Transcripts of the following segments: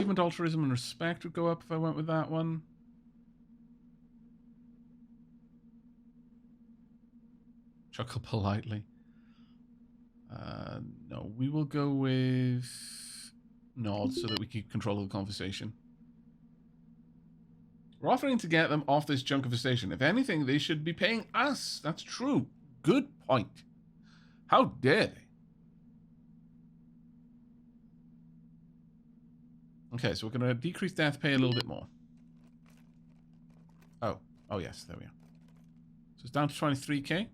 Achievement, altruism, and respect would go up if I went with that one. Chuckle politely. No, we will go with nod so that we keep control of the conversation. We're offering to get them off this junk of a station. If anything, they should be paying us. That's true. Good point. How dare they? Okay, so we're going to decrease death pay a little bit more. Oh yes, there we are. So it's down to 23k.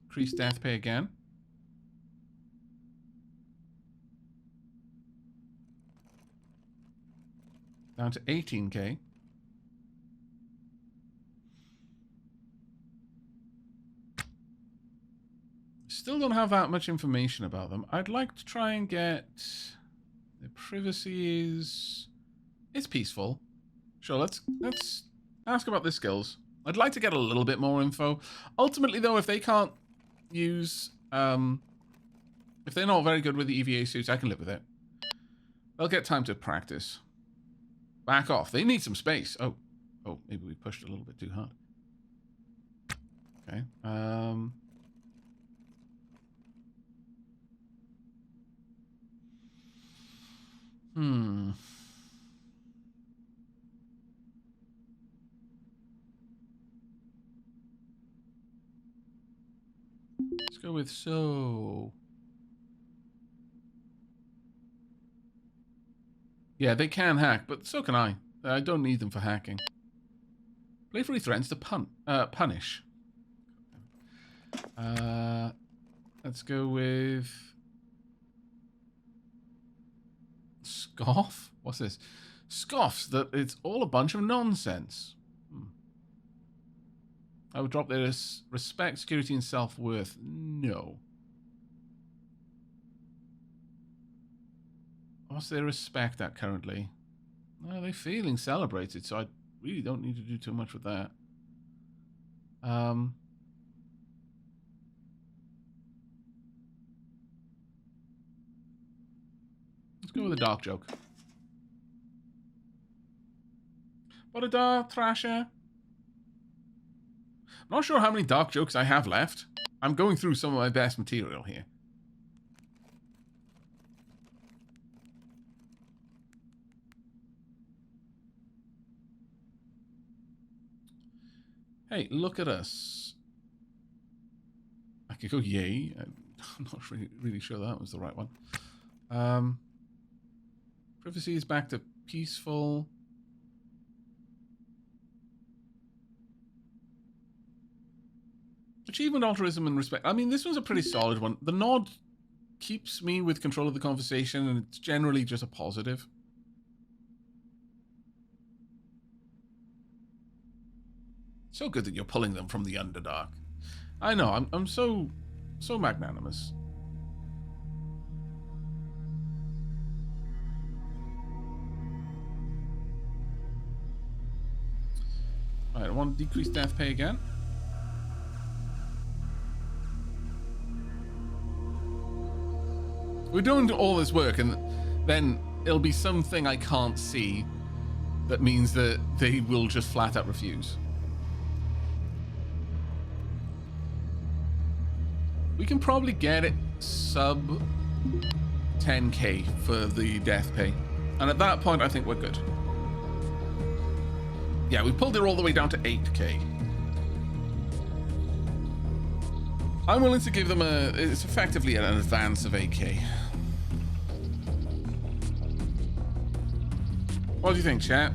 Increase death pay again. Down to 18k. Still don't have that much information about them. I'd like to try and get... The privacy is... It's peaceful. Sure, let's ask about their skills. I'd like to get a little bit more info. Ultimately, though, if they can't use... if they're not very good with the EVA suits, I can live with it. They'll get time to practice. Back off. They need some space. Oh, maybe we pushed a little bit too hard. Okay. Let's go with so. Yeah, they can hack, but so can I. I don't need them for hacking. Playfully threatens to punish. Let's go with... Scoff? What's this? Scoffs that it's all a bunch of nonsense. I would drop their respect, security, and self-worth. No. What's their respect at currently? Well, they're feeling celebrated, so I really don't need to do too much with that. Let's go with a dark joke. What a dark thrasher. I'm not sure how many dark jokes I have left. I'm going through some of my best material here. Hey, look at us. I could go yay. I'm not really sure that was the right one. Privacy is back to peaceful. Achievement, altruism, and respect. I mean, this one's a pretty solid one. The nod keeps me with control of the conversation, and it's generally just a positive. So good that you're pulling them from the Underdark. I know, I'm so magnanimous. Alright, I want to decrease death pay again. We're doing all this work, and then it'll be something I can't see that means that they will just flat out refuse. We can probably get it sub 10k for the death pay. And at that point, I think we're good. Yeah, we pulled it all the way down to 8k. I'm willing to give them it's effectively an advance of 8k. What do you think, chat?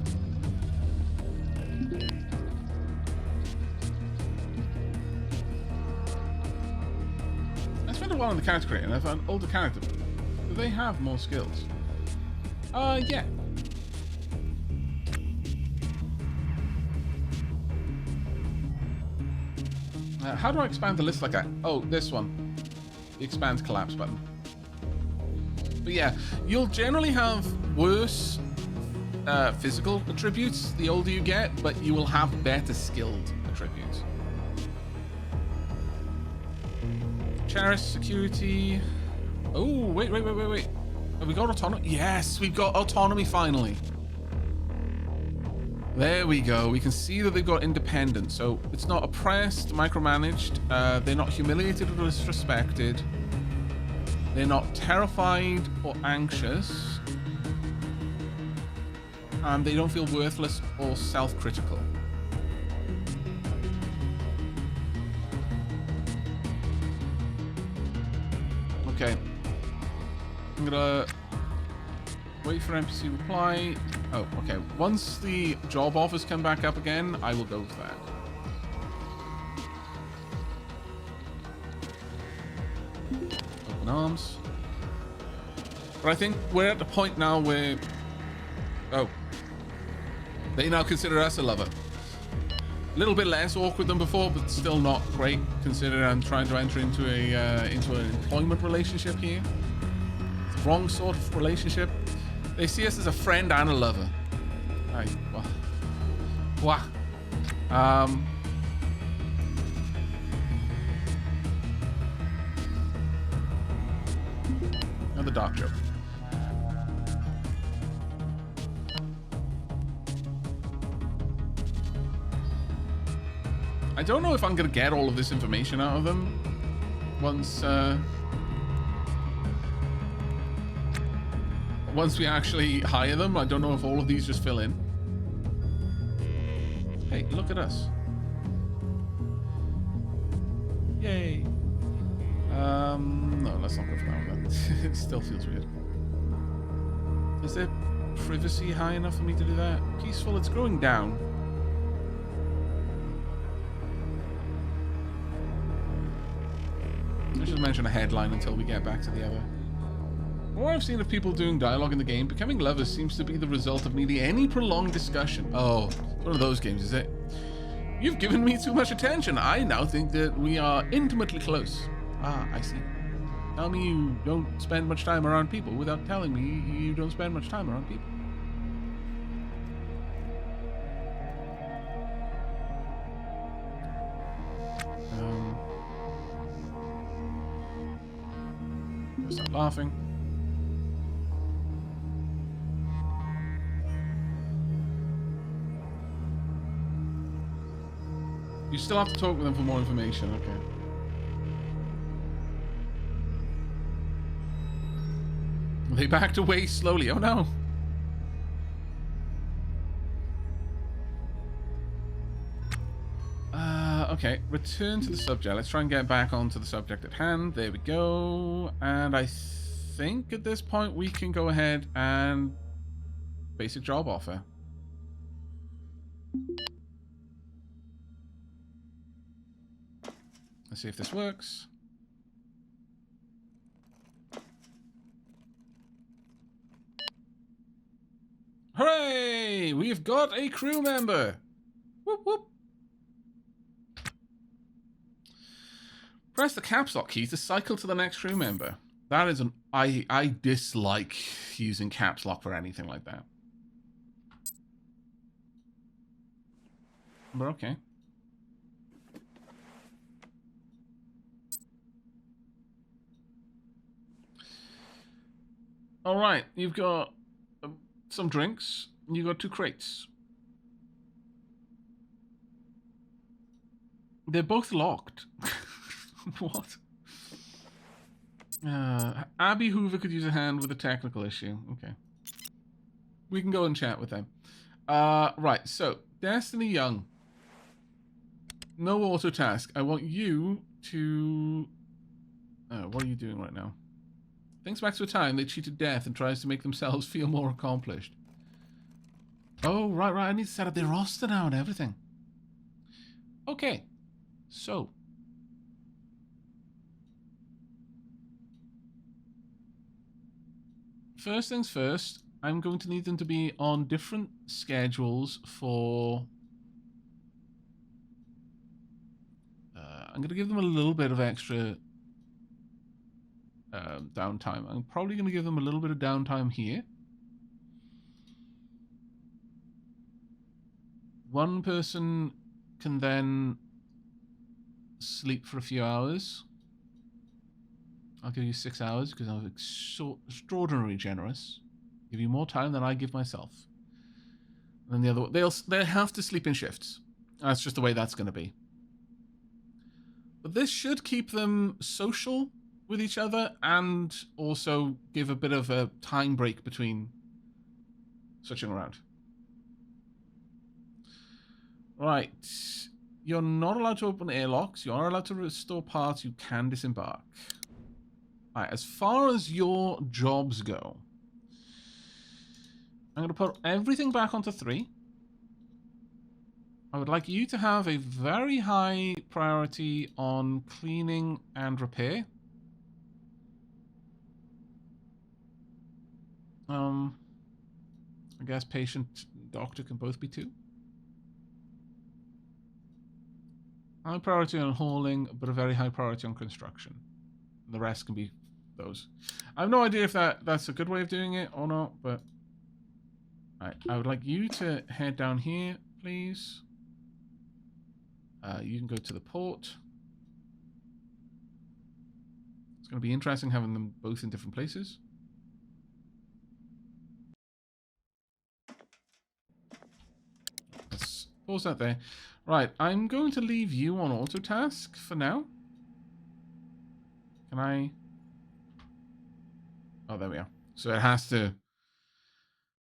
I spent a while on the character creator and I found older characters. Do they have more skills? Yeah. How do I expand the list like that? Oh, this one. The expand collapse button. But yeah, you'll generally have worse physical attributes the older you get, but you will have better skilled attributes. Cherish security. Oh, wait. Have we got autonomy? Yes, we've got autonomy finally. There we go. We can see that they've got independence. So it's not oppressed, micromanaged. They're not humiliated or disrespected. They're not terrified or anxious. And they don't feel worthless or self-critical. Okay. I'm gonna wait for NPC reply. Oh, okay. Once the job offers come back up again, I will go for that. Open arms. But I think we're at the point now where... Oh. They now consider us a lover. A little bit less awkward than before, but still not great, considering I'm trying to enter into an employment relationship here. It's the wrong sort of relationship. They see us as a friend and a lover. Wah. Another dark joke. I don't know if I'm gonna get all of this information out of them once we actually hire them. I don't know if all of these just fill in. Hey, look at us. Yay. No, let's not go for that one. It still feels weird. Is there privacy high enough for me to do that? Peaceful, it's growing down. I should mention a headline until we get back to the other. From what I've seen of people doing dialogue in the game, becoming lovers seems to be the result of nearly any prolonged discussion. Oh, it's one of those games, is it? You've given me too much attention. I now think that we are intimately close. Ah, I see. Tell me you don't spend much time around people without telling me you don't spend much time around people. Stop laughing. You still have to talk with them for more information, okay. They backed away slowly. Oh no. Okay, return to the subject. Let's try and get back onto the subject at hand. There we go. And I think at this point we can go ahead and basic job offer. Let's see if this works. Hooray! We've got a crew member! Whoop whoop! Press the caps lock key to cycle to the next crew member. That is an... I dislike using caps lock for anything like that. But okay. Alright, you've got some drinks, and you've got 2 crates. They're both locked. What? Abby Hoover could use a hand with a technical issue. Okay. We can go and chat with them. Right, so, Destiny Young. No auto task. I want you to... what are you doing right now? Thinks back to a time they cheated death and tries to make themselves feel more accomplished. Oh, right. I need to set up their roster now and everything. Okay. So... First things first, I'm going to need them to be on different schedules for... I'm going to give them a little bit of extra downtime. I'm probably going to give them a little bit of downtime here. One person can then sleep for a few hours. I'll give you 6 hours because I was extraordinarily generous. Give you more time than I give myself. And then the other, they'll have to sleep in shifts. That's just the way that's going to be. But this should keep them social with each other and also give a bit of a time break between switching around. Right. You're not allowed to open airlocks. You are allowed to restore parts. You can disembark. All right. As far as your jobs go, I'm going to put everything back onto 3. I would like you to have a very high priority on cleaning and repair. I guess patient, doctor can both be 2. High priority on hauling, but a very high priority on construction. The rest can be those. I have no idea if that's a good way of doing it or not, but... Alright, I would like you to head down here, please. You can go to the port. It's going to be interesting having them both in different places. Let's pause that there. Right, I'm going to leave you on auto task for now. Can I? Oh, there we are. So it has to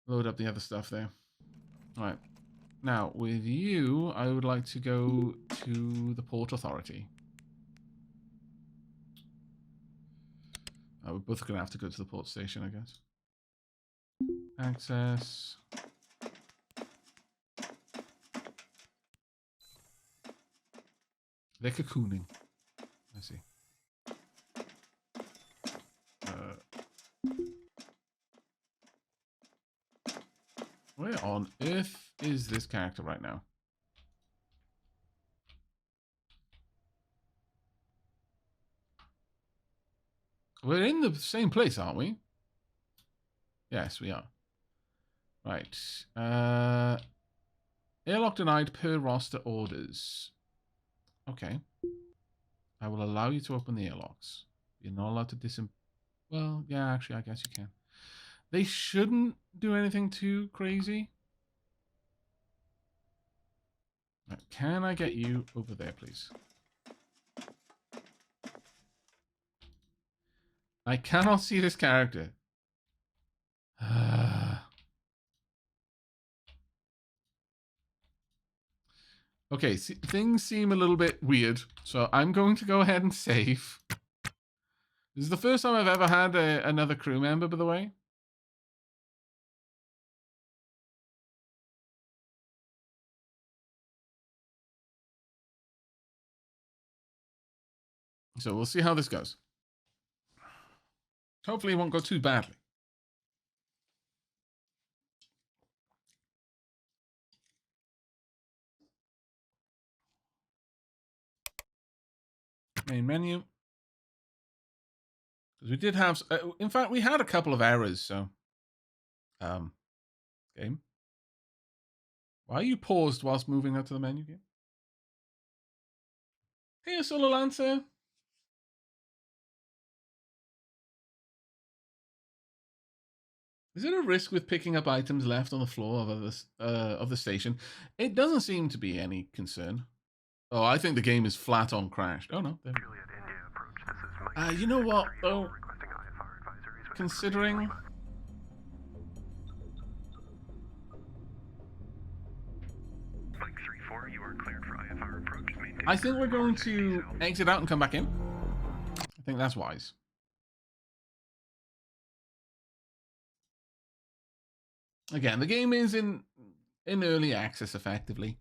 load up the other stuff there. All right. Now, with you, I would like to go to the Port Authority. Oh, we're both going to have to go to the port station, I guess. Access. They're cocooning. I see. Where on earth is this character right now? We're in the same place, aren't we? Yes, we are. Right. Airlock denied per roster orders. Okay. I will allow you to open the airlocks. You're not allowed to Well, yeah, actually, I guess you can. They shouldn't do anything too crazy. Right, can I get you over there, please? I cannot see this character. Okay, things seem a little bit weird, so I'm going to go ahead and save. This is the first time I've ever had another crew member, by the way. So we'll see how this goes. Hopefully it won't go too badly. Main menu. Because we did have... in fact, we had a couple of errors, so... Game. Why are you paused whilst moving out to the menu game? Hey, Solo Lancer. Is there a risk with picking up items left on the floor of the station? It doesn't seem to be any concern. Oh, I think the game is flat on crashed. Oh, no. You know what, though? Considering... I think we're going to exit out and come back in. I think that's wise. Again, the game is in early access, effectively.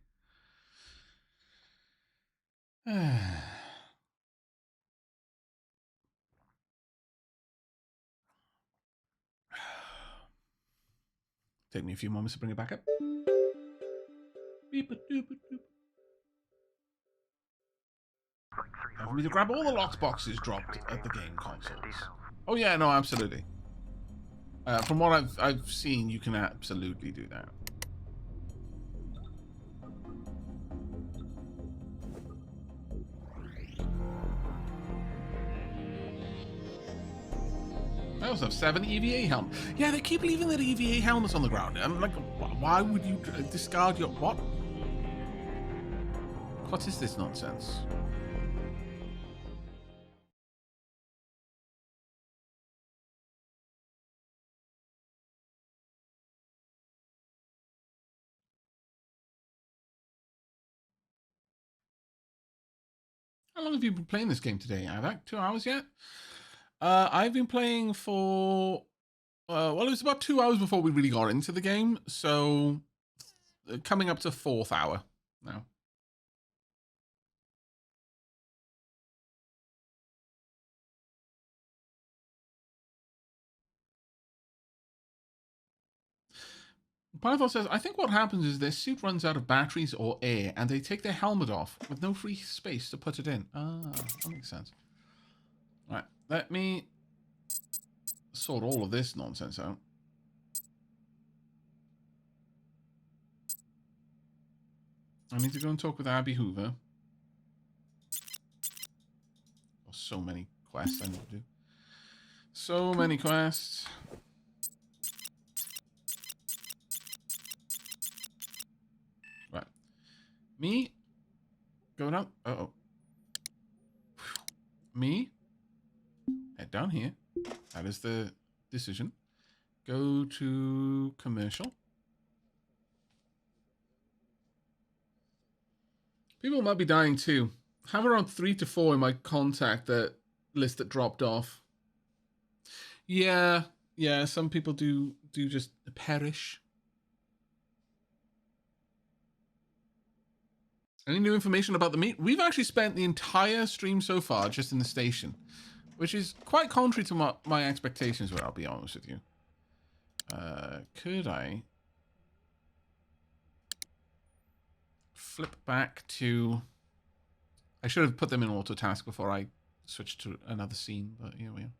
Take me a few moments to bring it back up. Time for me to grab all the lockboxes dropped at the game consoles. Oh yeah, no, absolutely. From what I've seen, you can absolutely do that. I also have 7 EVA helmets. Yeah, they keep leaving their EVA helmets on the ground. I'm like, why would you discard your... What? What is this nonsense? How long have you been playing this game today, Aavak? 2 hours yet? I've been playing for... well, it was about 2 hours before we really got into the game, so coming up to 4th hour now. Python says, I think what happens is their suit runs out of batteries or air, and they take their helmet off with no free space to put it in. Ah, that makes sense. All right, let me sort all of this nonsense out. I need to go and talk with Abby Hoover. Oh, so many quests I need to do. So many quests. Right. Me. Go down. Uh-oh. Me. Head down here. That is the decision. Go to commercial. People might be dying too. I have around 3 to 4 in my contact list that dropped off. Yeah, some people do just perish. Any new information about the meet? We've actually spent the entire stream so far just in the station, which is quite contrary to my expectations, where I'll be honest with you. Could I flip back to... I should have put them in auto task before I switched to another scene, but here we are.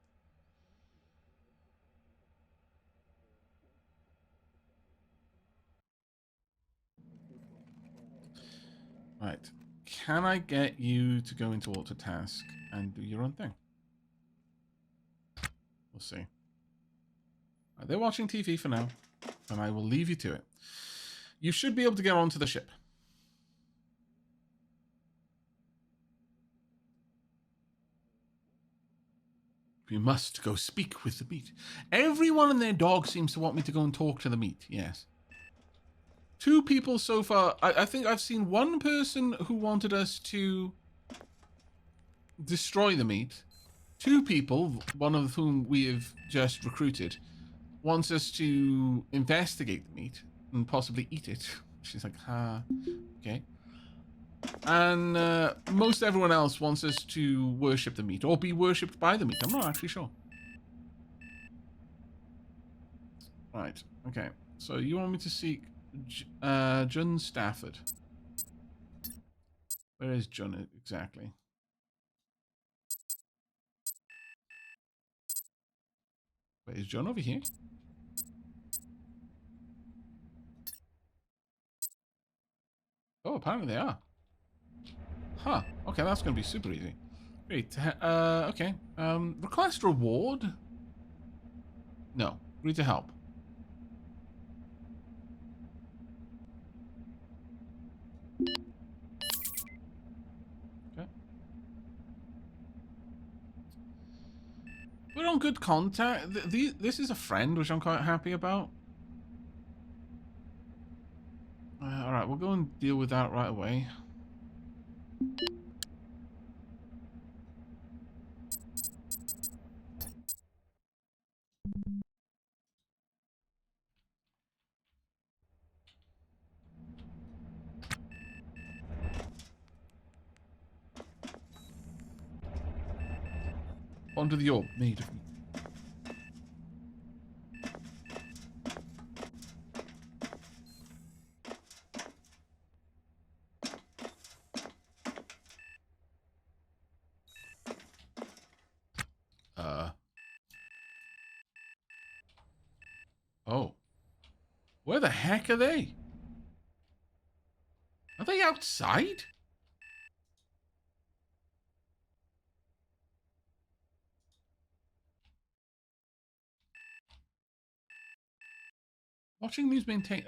Right. Can I get you to go into auto task and do your own thing? We'll see. Right, they're watching TV for now, and I will leave you to it. You should be able to get onto the ship. We must go speak with the meat. Everyone and their dog seems to want me to go and talk to the meat, yes. 2 people so far. I think I've seen 1 person who wanted us to destroy the meat. 2 people, one of whom we have just recruited, wants us to investigate the meat and possibly eat it. She's like, okay. And most everyone else wants us to worship the meat or be worshipped by the meat. I'm not actually sure. Right, okay. So you want me to seek Jun Stafford. Where is Jun exactly? Wait, is Jun over here? Oh, apparently they are. Huh. Okay, that's going to be super easy. Great. Okay. Request reward? No. Agree to help. Okay. We're on good contact. This is a friend, which I'm quite happy about. Alright, we'll go and deal with that right away. Onto the orb. Made of me. Oh. Where the heck are they? Are they outside? Watching these maintain...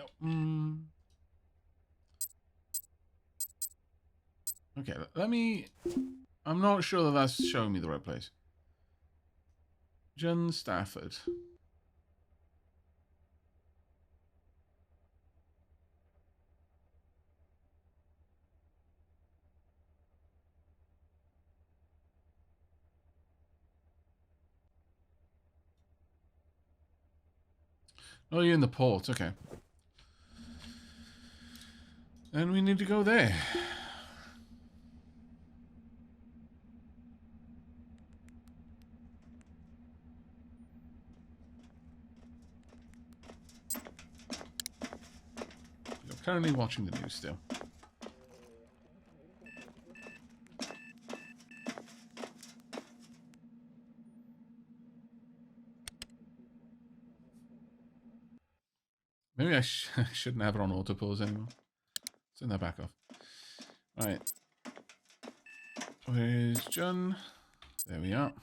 Okay, let me... I'm not sure that that's showing me the right place. John Stafford. Oh, you're in the port. Okay. And we need to go there. I'm currently watching the news still. Maybe I shouldn't have it on auto pause anymore. Turn that back off. Right. Where's John? There we are.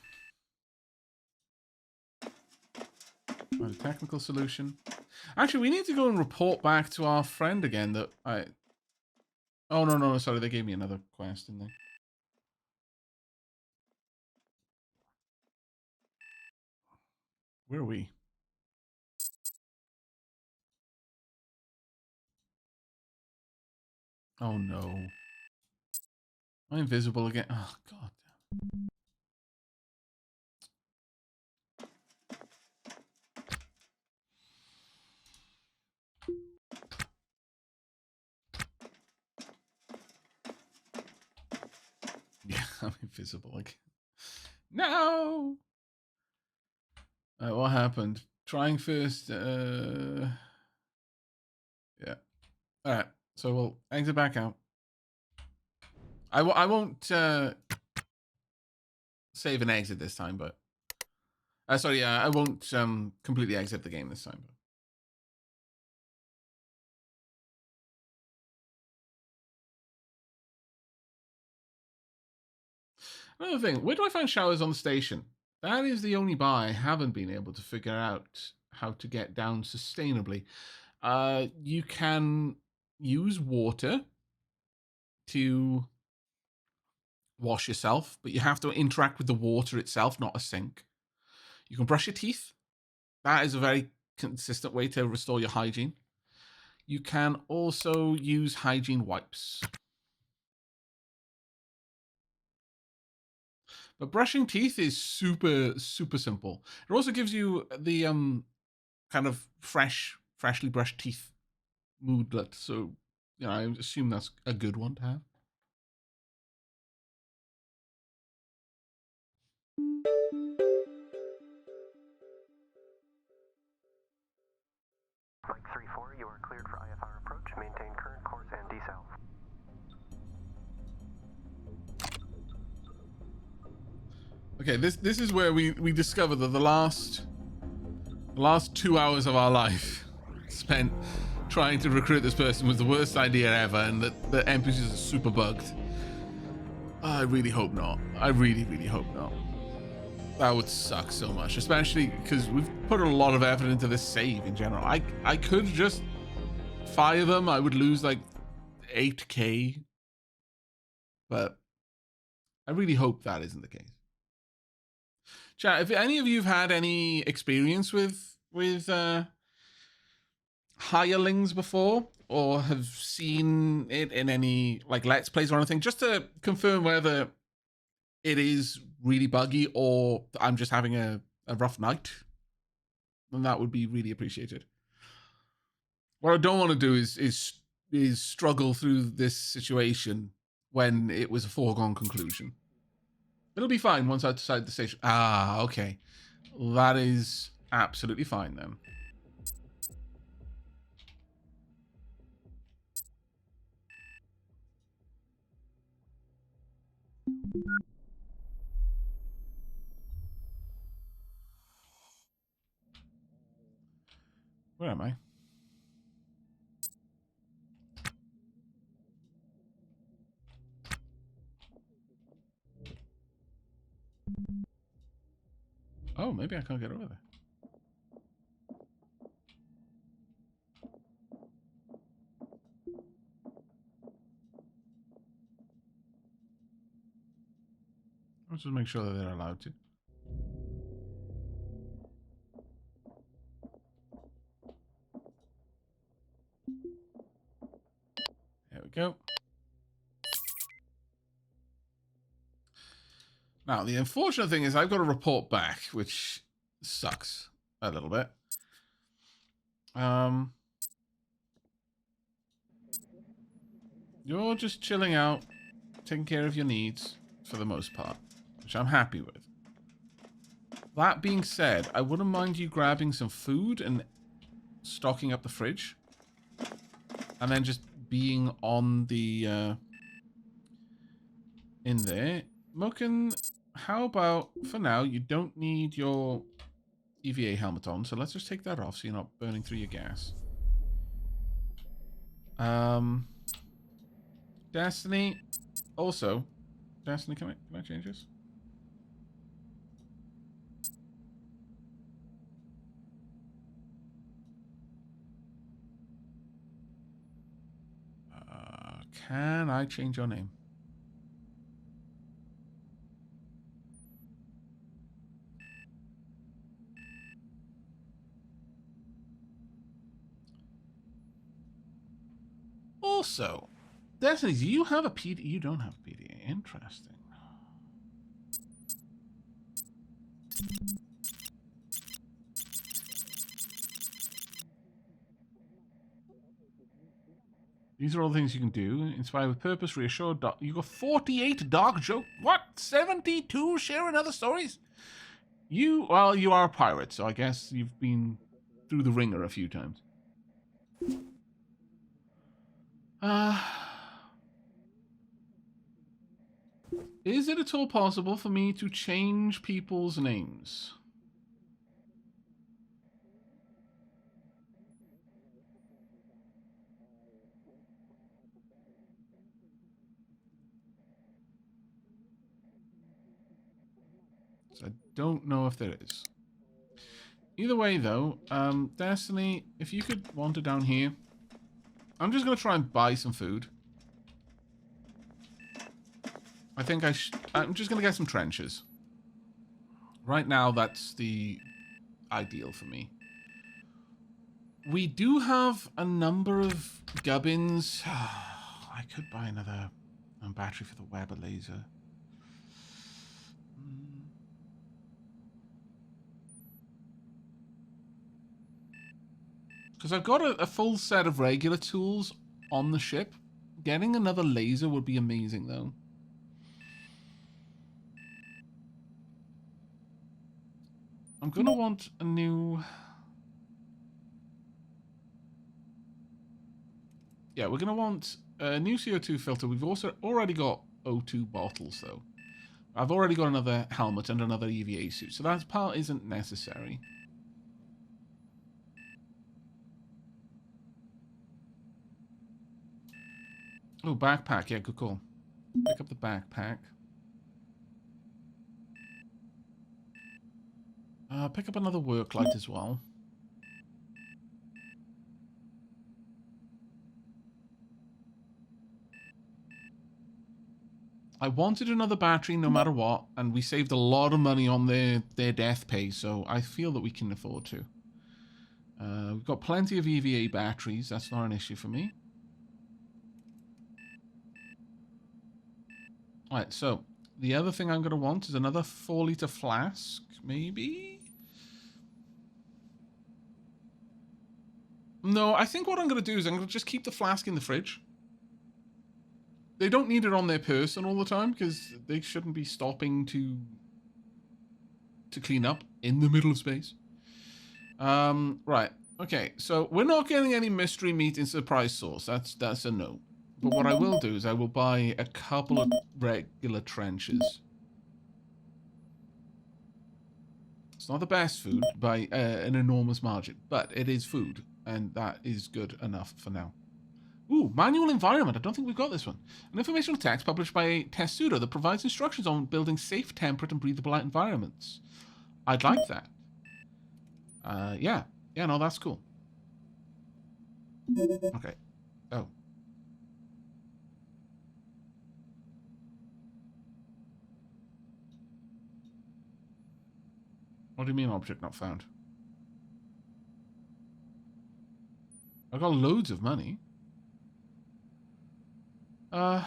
Find a technical solution. Actually, we need to go and report back to our friend again that I... Oh, no, sorry. They gave me another quest, didn't they? Where are we? Oh, no. Am I invisible again? Oh, God. Yeah, I'm invisible again. No! What happened? Trying first. Yeah. Alright, so we'll exit back out. I won't save and exit this time, but... sorry, I won't completely exit the game this time. Another thing, where do I find showers on the station? That is the only bar I haven't been able to figure out how to get down sustainably. You can use water to wash yourself, but you have to interact with the water itself, not a sink. You can brush your teeth. That is a very consistent way to restore your hygiene. You can also use hygiene wipes. But brushing teeth is super, super simple. It also gives you the kind of freshly brushed teeth moodlet. So, you know, I assume that's a good one to have. Mike 3-4, you are cleared for IFR approach. Maintain current course and decel. Okay, this is where we discover that the last 2 hours of our life spent trying to recruit this person was the worst idea ever, and that the NPCs are super bugged. I really hope not. I really, really hope not. That would suck so much, especially because we've put a lot of effort into this save in general. I could just fire them. I would lose like 8k, but I really hope that isn't the case. Chat, if any of you have had any experience with hirelings before, or have seen it in any like Let's Plays or anything, just to confirm whether it is really buggy or I'm just having a rough night, then that would be really appreciated. What I don't want to do is struggle through this situation when it was a foregone conclusion. It'll be fine once I decide the station. Ah, okay. That is absolutely fine then. Where am I? Oh, maybe I can't get over there. Let's just make sure that they're allowed to. There we go. Now, the unfortunate thing is I've got to report back, which sucks a little bit. You're just chilling out, taking care of your needs for the most part, which I'm happy with. That being said, I wouldn't mind you grabbing some food and stocking up the fridge. And then just being on the, in there. Moken, how about, for now, you don't need your EVA helmet on, so let's just take that off so you're not burning through your gas. Destiny, also, Destiny, can I change this? Can I change your name? Also, Destiny, do you have a PDA? You don't have a PDA. Interesting. These are all the things you can do. Inspire with purpose, reassure. You got 48 dark joke. What? 72 sharing other stories? Well, you are a pirate, so I guess you've been through the ringer a few times. Is it at all possible for me to change people's names? I don't know if there is. Either way, though, Destiny, if you could wander down here. I'm just going to try and buy some food. I think I'm just going to get some trenches. Right now, that's the ideal for me. We do have a number of gubbins. I could buy another battery for the Weber laser. Because I've got a full set of regular tools on the ship. Getting another laser would be amazing, though. I'm going to want a new... Yeah, we're going to want a new CO2 filter. We've also already got O2 bottles, though. I've already got another helmet and another EVA suit, so that part isn't necessary. Oh, backpack. Yeah, good call. Pick up the backpack. Pick up another work light as well. I wanted another battery no matter what, and we saved a lot of money on their death pay, so I feel that we can afford to. We've got plenty of EVA batteries. That's not an issue for me. Alright, so the other thing I'm going to want is another 4-liter flask, maybe? No, I think what I'm going to do is I'm going to just keep the flask in the fridge. They don't need it on their person all the time because they shouldn't be stopping to clean up in the middle of space. Right. Okay, so we're not getting any mystery meat in surprise sauce. That's a no. But what I will do is I will buy a couple of regular trenches. It's not the best food by an enormous margin, but it is food, and that is good enough for now. Ooh, manual environment. I don't think we've got this one. An informational text published by Tessudo that provides instructions on building safe, temperate, and breathable environments. I'd like that. Yeah. Yeah, no, that's cool. Okay. Oh. What do you mean object not found? I got loads of money. Why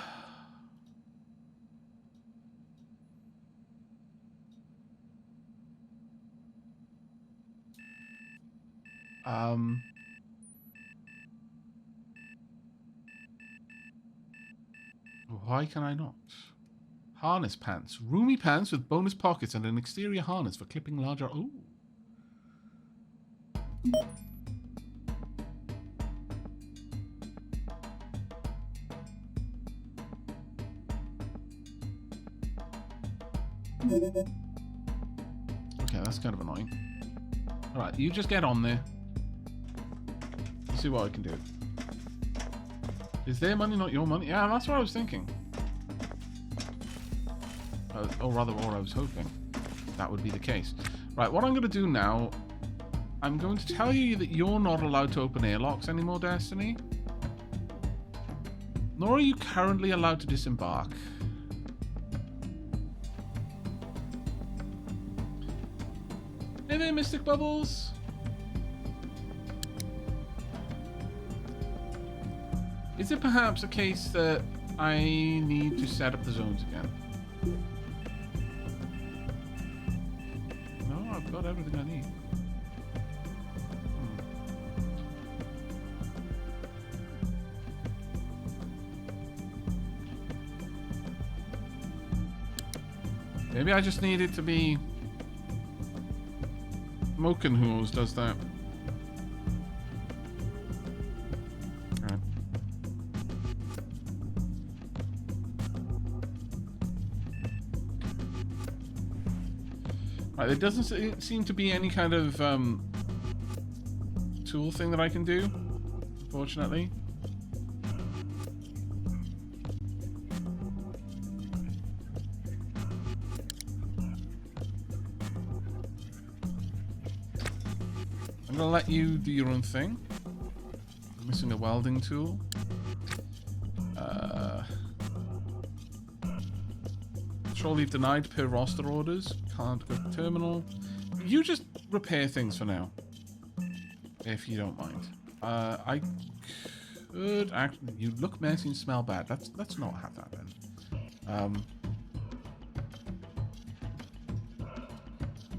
can I not? Harness pants. Roomy pants with bonus pockets and an exterior harness for clipping larger... Ooh. Okay, that's kind of annoying. Alright, you just get on there. Let's see what I can do. Is their money not your money? Yeah, that's what I was thinking. Or rather, what I was hoping. That would be the case. Right, what I'm going to do now... I'm going to tell you that you're not allowed to open airlocks anymore, Destiny. Nor are you currently allowed to disembark. Hey there, Mystic Bubbles! Is it perhaps a case that I need to set up the zones again? No, I've got everything I need. Maybe I just need it to be Moken who always does that. Alright. Right, there doesn't seem to be any kind of tool thing that I can do, unfortunately. I'm gonna let you do your own thing. I'm missing a welding tool. Control leave denied per roster orders. Can't go to terminal. You just repair things for now, if you don't mind. I could actually. You look messy and smell bad. Let's not have that then.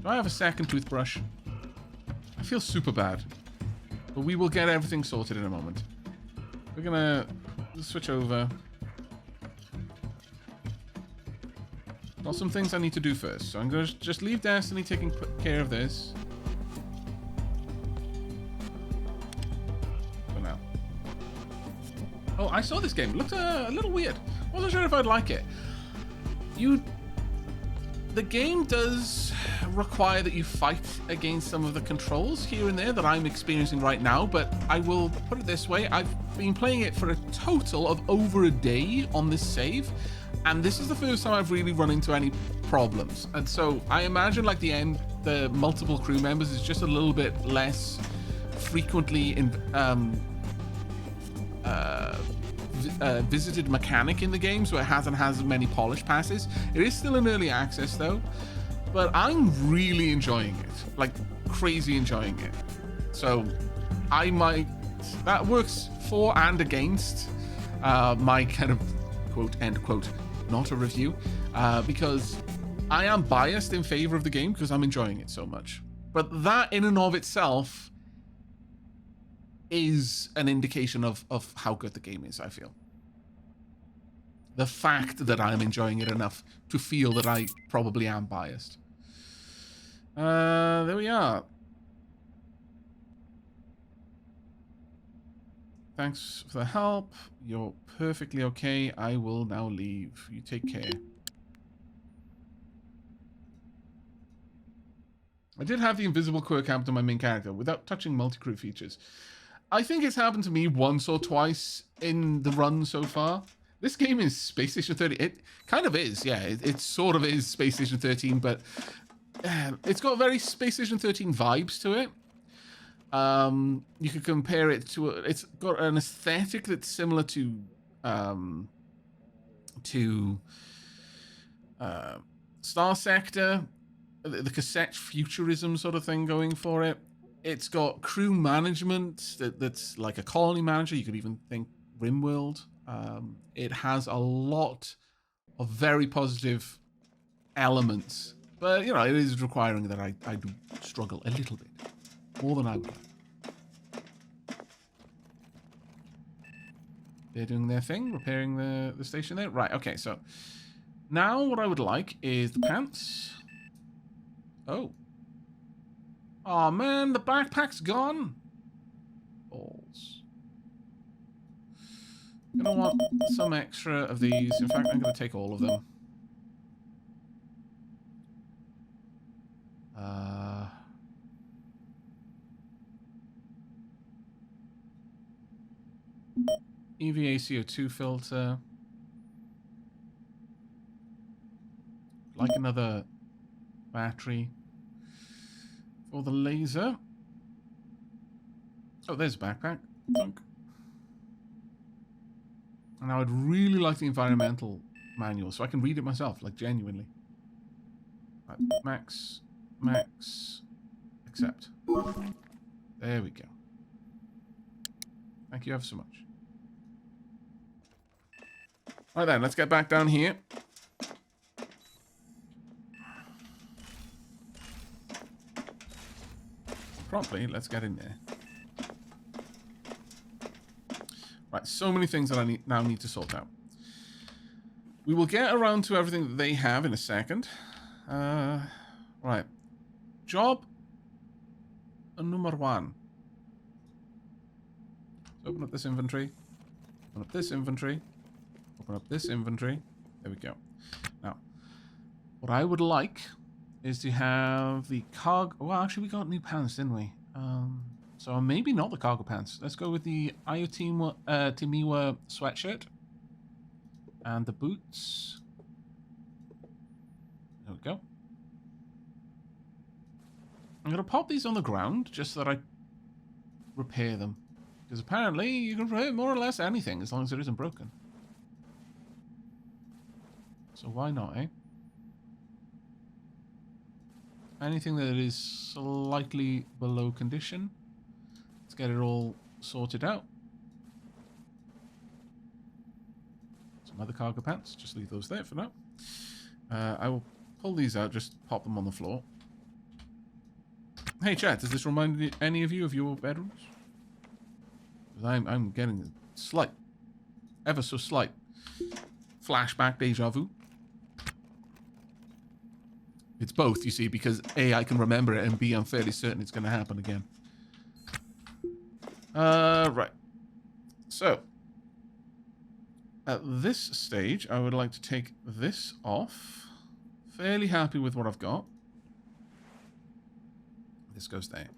Do I have a second toothbrush? I feel super bad, but we will get everything sorted in a moment. We're gonna switch over. Got some things I need to do first, so I'm gonna just leave Destiny taking care of this for now. Oh, I saw this game. It looked a little weird. Wasn't sure if I'd like it. The game does require that you fight against some of the controls here and there that I'm experiencing right now, but I will put it this way. I've been playing it for a total of over a day on this save, and this is the first time I've really run into any problems. And so I imagine like the multiple crew members is just a little bit less frequently visited mechanic in the game, so it hasn't as many polish passes. It is still in early access though, but I'm really enjoying it, like crazy enjoying it. So that works for and against my kind of quote end quote not a review, because I am biased in favor of the game because I'm enjoying it so much. But that in and of itself is an indication of how good the game is, I feel. The fact that I'm enjoying it enough to feel that I probably am biased. There we are. Thanks for the help. You're perfectly okay. I will now leave. You take care. I did have the invisible quirk happen to my main character without touching multi-crew features. I think it's happened to me once or twice in the run so far. This game is Space Station 13. It kind of is, yeah. It sort of is Space Station 13, but it's got very Space Station 13 vibes to it. You could compare it to... It's got an aesthetic that's similar to Star Sector. the cassette futurism sort of thing going for it. It's got crew management that's like a colony manager. You could even think RimWorld. It has a lot of very positive elements, but you know, it is requiring that I do struggle a little bit more than I would like. They're doing their thing, repairing the station there. Right, okay, so now what I would like is the pants. Oh. Oh man, the backpack's gone. Balls. I'm gonna want some extra of these. In fact, I'm gonna take all of them. EVA CO2 filter. Like another battery for the laser. Oh, there's a backpack. Thunk. And I would really like the environmental manual so I can read it myself, like genuinely. Right, max, accept. There we go. Thank you ever so much. Right then, let's get back down here. Promptly, let's get in there. Right, so many things that I now need to sort out. We will get around to everything that they have in a second. Right. Job number 1. So open up this inventory. Open up this inventory. Open up this inventory. There we go. Now, what I would like is to have the cargo. Well, actually, we got new pants, didn't we? So maybe not the cargo pants. Let's go with the Timiwa sweatshirt and the boots. There we go. I'm gonna pop these on the ground just so that I repair them, because apparently you can repair more or less anything as long as it isn't broken. So why not, eh? Anything that is slightly below condition. Let's get it all sorted out. Some other cargo pants. Just leave those there for now. I will pull these out, just pop them on the floor. Hey chat, does this remind any of you of your bedrooms? I'm getting a slight, ever so slight flashback deja vu. It's both, you see, because A, I can remember it, and B, I'm fairly certain it's going to happen again. Right. So, at this stage, I would like to take this off. Fairly happy with what I've got. This goes there.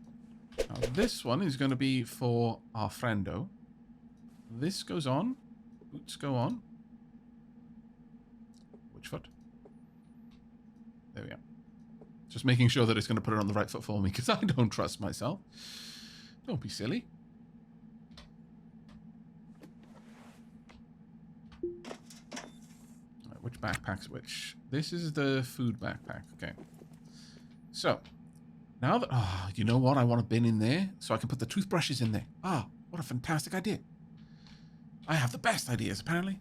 Now, this one is going to be for our friendo. This goes on. Boots go on. Which foot? There we go. Just making sure that it's going to put it on the right foot for me, because I don't trust myself. Don't be silly. Right, which backpack's which? This is the food backpack. Okay. So, now that... Oh, you know what? I want a bin in there so I can put the toothbrushes in there. Ah, what a fantastic idea. I have the best ideas, apparently.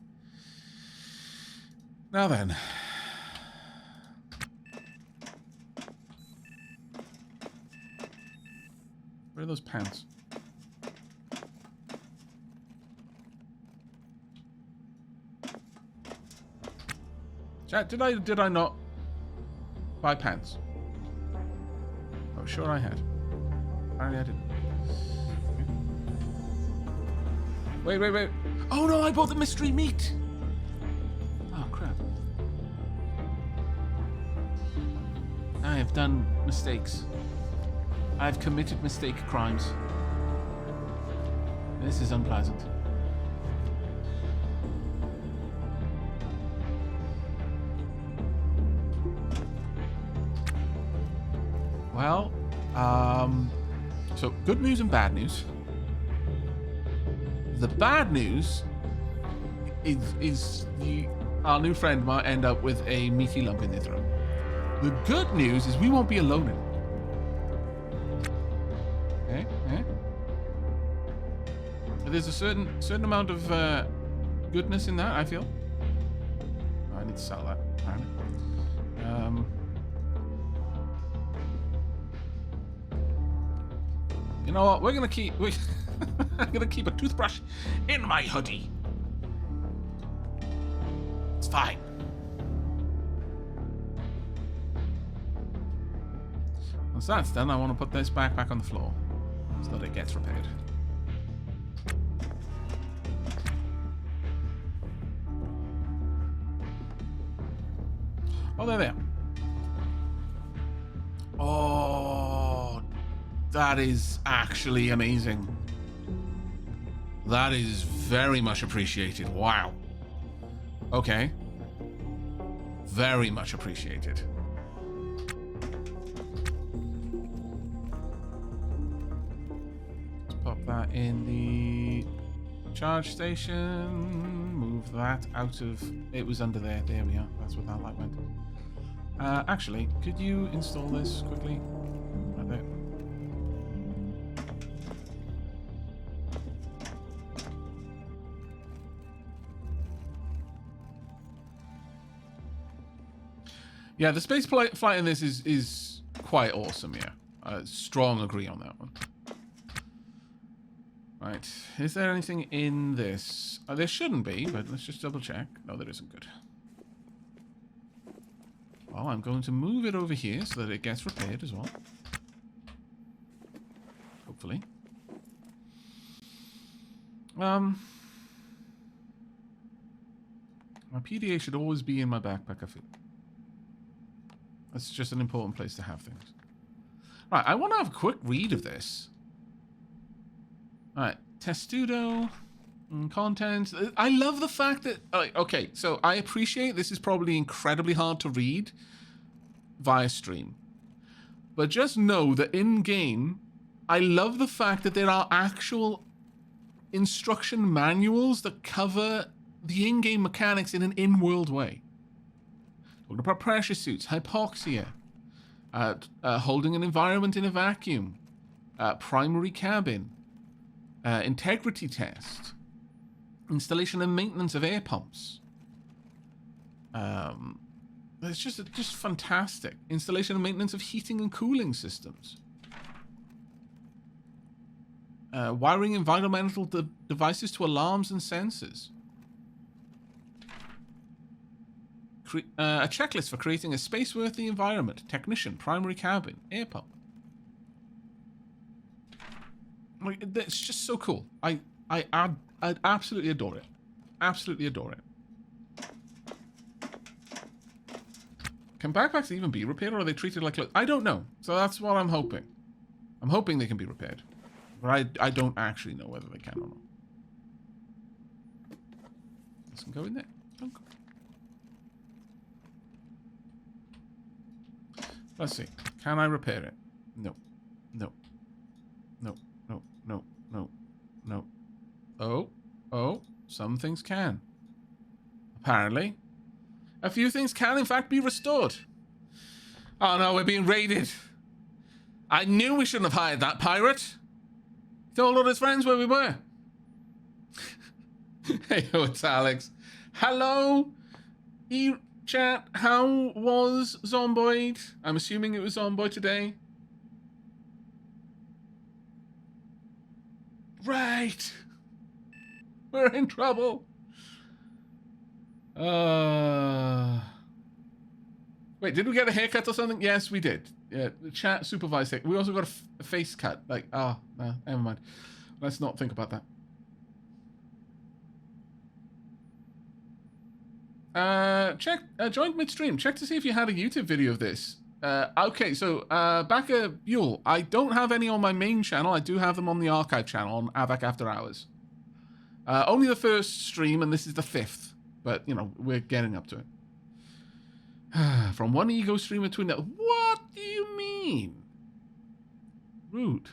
Now then... Where are those pants? Chat, did I not buy pants? Oh, sure I had. Apparently I didn't. Okay. Wait. Oh no, I bought the mystery meat! Oh crap. I have done mistakes. I've committed mistake crimes. This is unpleasant. Well, so good news and bad news. The bad news is our new friend might end up with a meaty lump in their throat. The good news is we won't be alone in it. Okay. There's a certain amount of goodness in that, I feel. Oh, I need to sell that, apparently. You know what? I'm gonna keep a toothbrush in my hoodie. It's fine. Once that's done, I want to put this back on the floor so that it gets repaired. Oh, they're there. Oh, that is actually amazing. That is very much appreciated. Wow. Okay. Very much appreciated. Let's pop that in the charge station. Move that out of... It was under there. There we are. That's what that light went. Actually, could you install this quickly? Right there. Yeah, the space flight in this is quite awesome, yeah. Strong agree on that one. Right, is there anything in this? There shouldn't be, but let's just double check. No, there isn't. Good. Well, I'm going to move it over here so that it gets repaired as well. Hopefully. My PDA should always be in my backpack, I feel. That's just an important place to have things. Right, I want to have a quick read of this. Alright, testudo, content. I love the fact that... okay, so I appreciate this is probably incredibly hard to read via stream. But just know that in-game, I love the fact that there are actual instruction manuals that cover the in-game mechanics in an in-world way. Talking about pressure suits, hypoxia, holding an environment in a vacuum, primary cabin, integrity test, installation and maintenance of air pumps. It's just fantastic. Installation and maintenance of heating and cooling systems. Wiring environmental devices to alarms and sensors. A checklist for creating a space-worthy environment. Technician, primary cabin, air pump. Like, it's just so cool. I absolutely adore it. Absolutely adore it. Can backpacks even be repaired, or are they treated like clothes? I don't know. So that's what I'm hoping. I'm hoping they can be repaired. But I don't actually know whether they can or not. This can go in there. Don't go. Let's see. Can I repair it? No. No. No. No. No. No. No. Oh. Some things can. Apparently. A few things can, in fact, be restored. Oh, no. We're being raided. I knew we shouldn't have hired that pirate. He told all his friends where we were. Hey, it's Alex. Hello, chat. How was Zomboid? I'm assuming it was Zomboid today. Right. We're in trouble. Wait, did we get a haircut or something? Yes, we did. Yeah, the chat supervised it. We also got a face cut. Like, no, never mind. Let's not think about that. Join midstream. Check to see if you had a YouTube video of this. Okay, so Baka Buell. I don't have any on my main channel. I do have them on the archive channel on Aavak After Hours. Only the first stream, and this is the 5th. But, you know, we're getting up to it. From one ego streamer to another. What do you mean? Rude.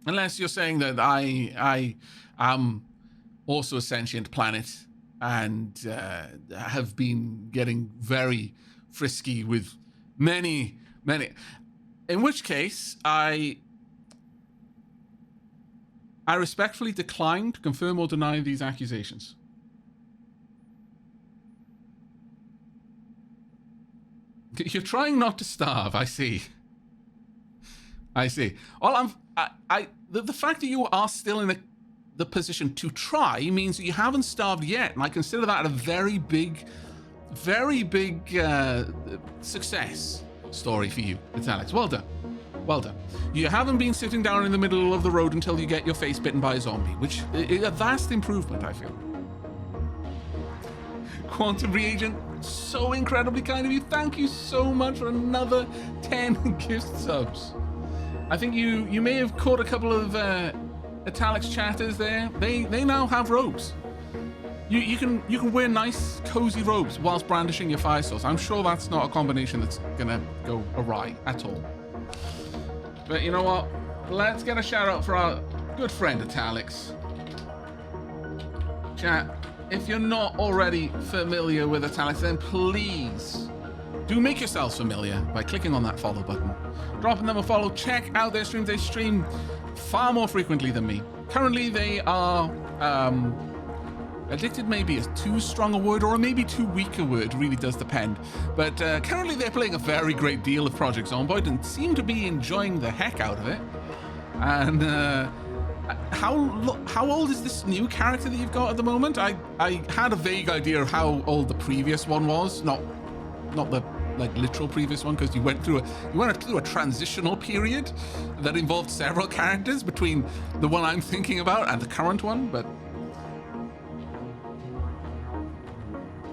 Unless you're saying that I am also a sentient planet and have been getting very frisky with many. In which case, I respectfully decline to confirm or deny these accusations. You're trying not to starve, I see. All the fact that you are still in the position to try means that you haven't starved yet, and I consider that a very big success story for you. It's Alex. Well done. You haven't been sitting down in the middle of the road until you get your face bitten by a zombie, which is a vast improvement, I feel. Quantum Reagent, so incredibly kind of you. Thank you so much for another 10 gift subs. I think you may have caught a couple of Italics chatters there. They now have robes. You can wear nice cozy robes whilst brandishing your fire source. I'm sure that's not a combination that's gonna go awry at all. But you know what? Let's get a shout out for our good friend Italics. Chat, if you're not already familiar with Italics, then please do make yourselves familiar by clicking on that follow button. Dropping them a follow. Check out their streams. They stream far more frequently than me. Currently, they are addicted maybe is too strong a word, or maybe too weak a word, really does depend. But currently they're playing a very great deal of Project Zomboid and seem to be enjoying the heck out of it. And how old is this new character that you've got at the moment? I had a vague idea of how old the previous one was, not the like literal previous one, because you went through a transitional period that involved several characters between the one I'm thinking about and the current one, but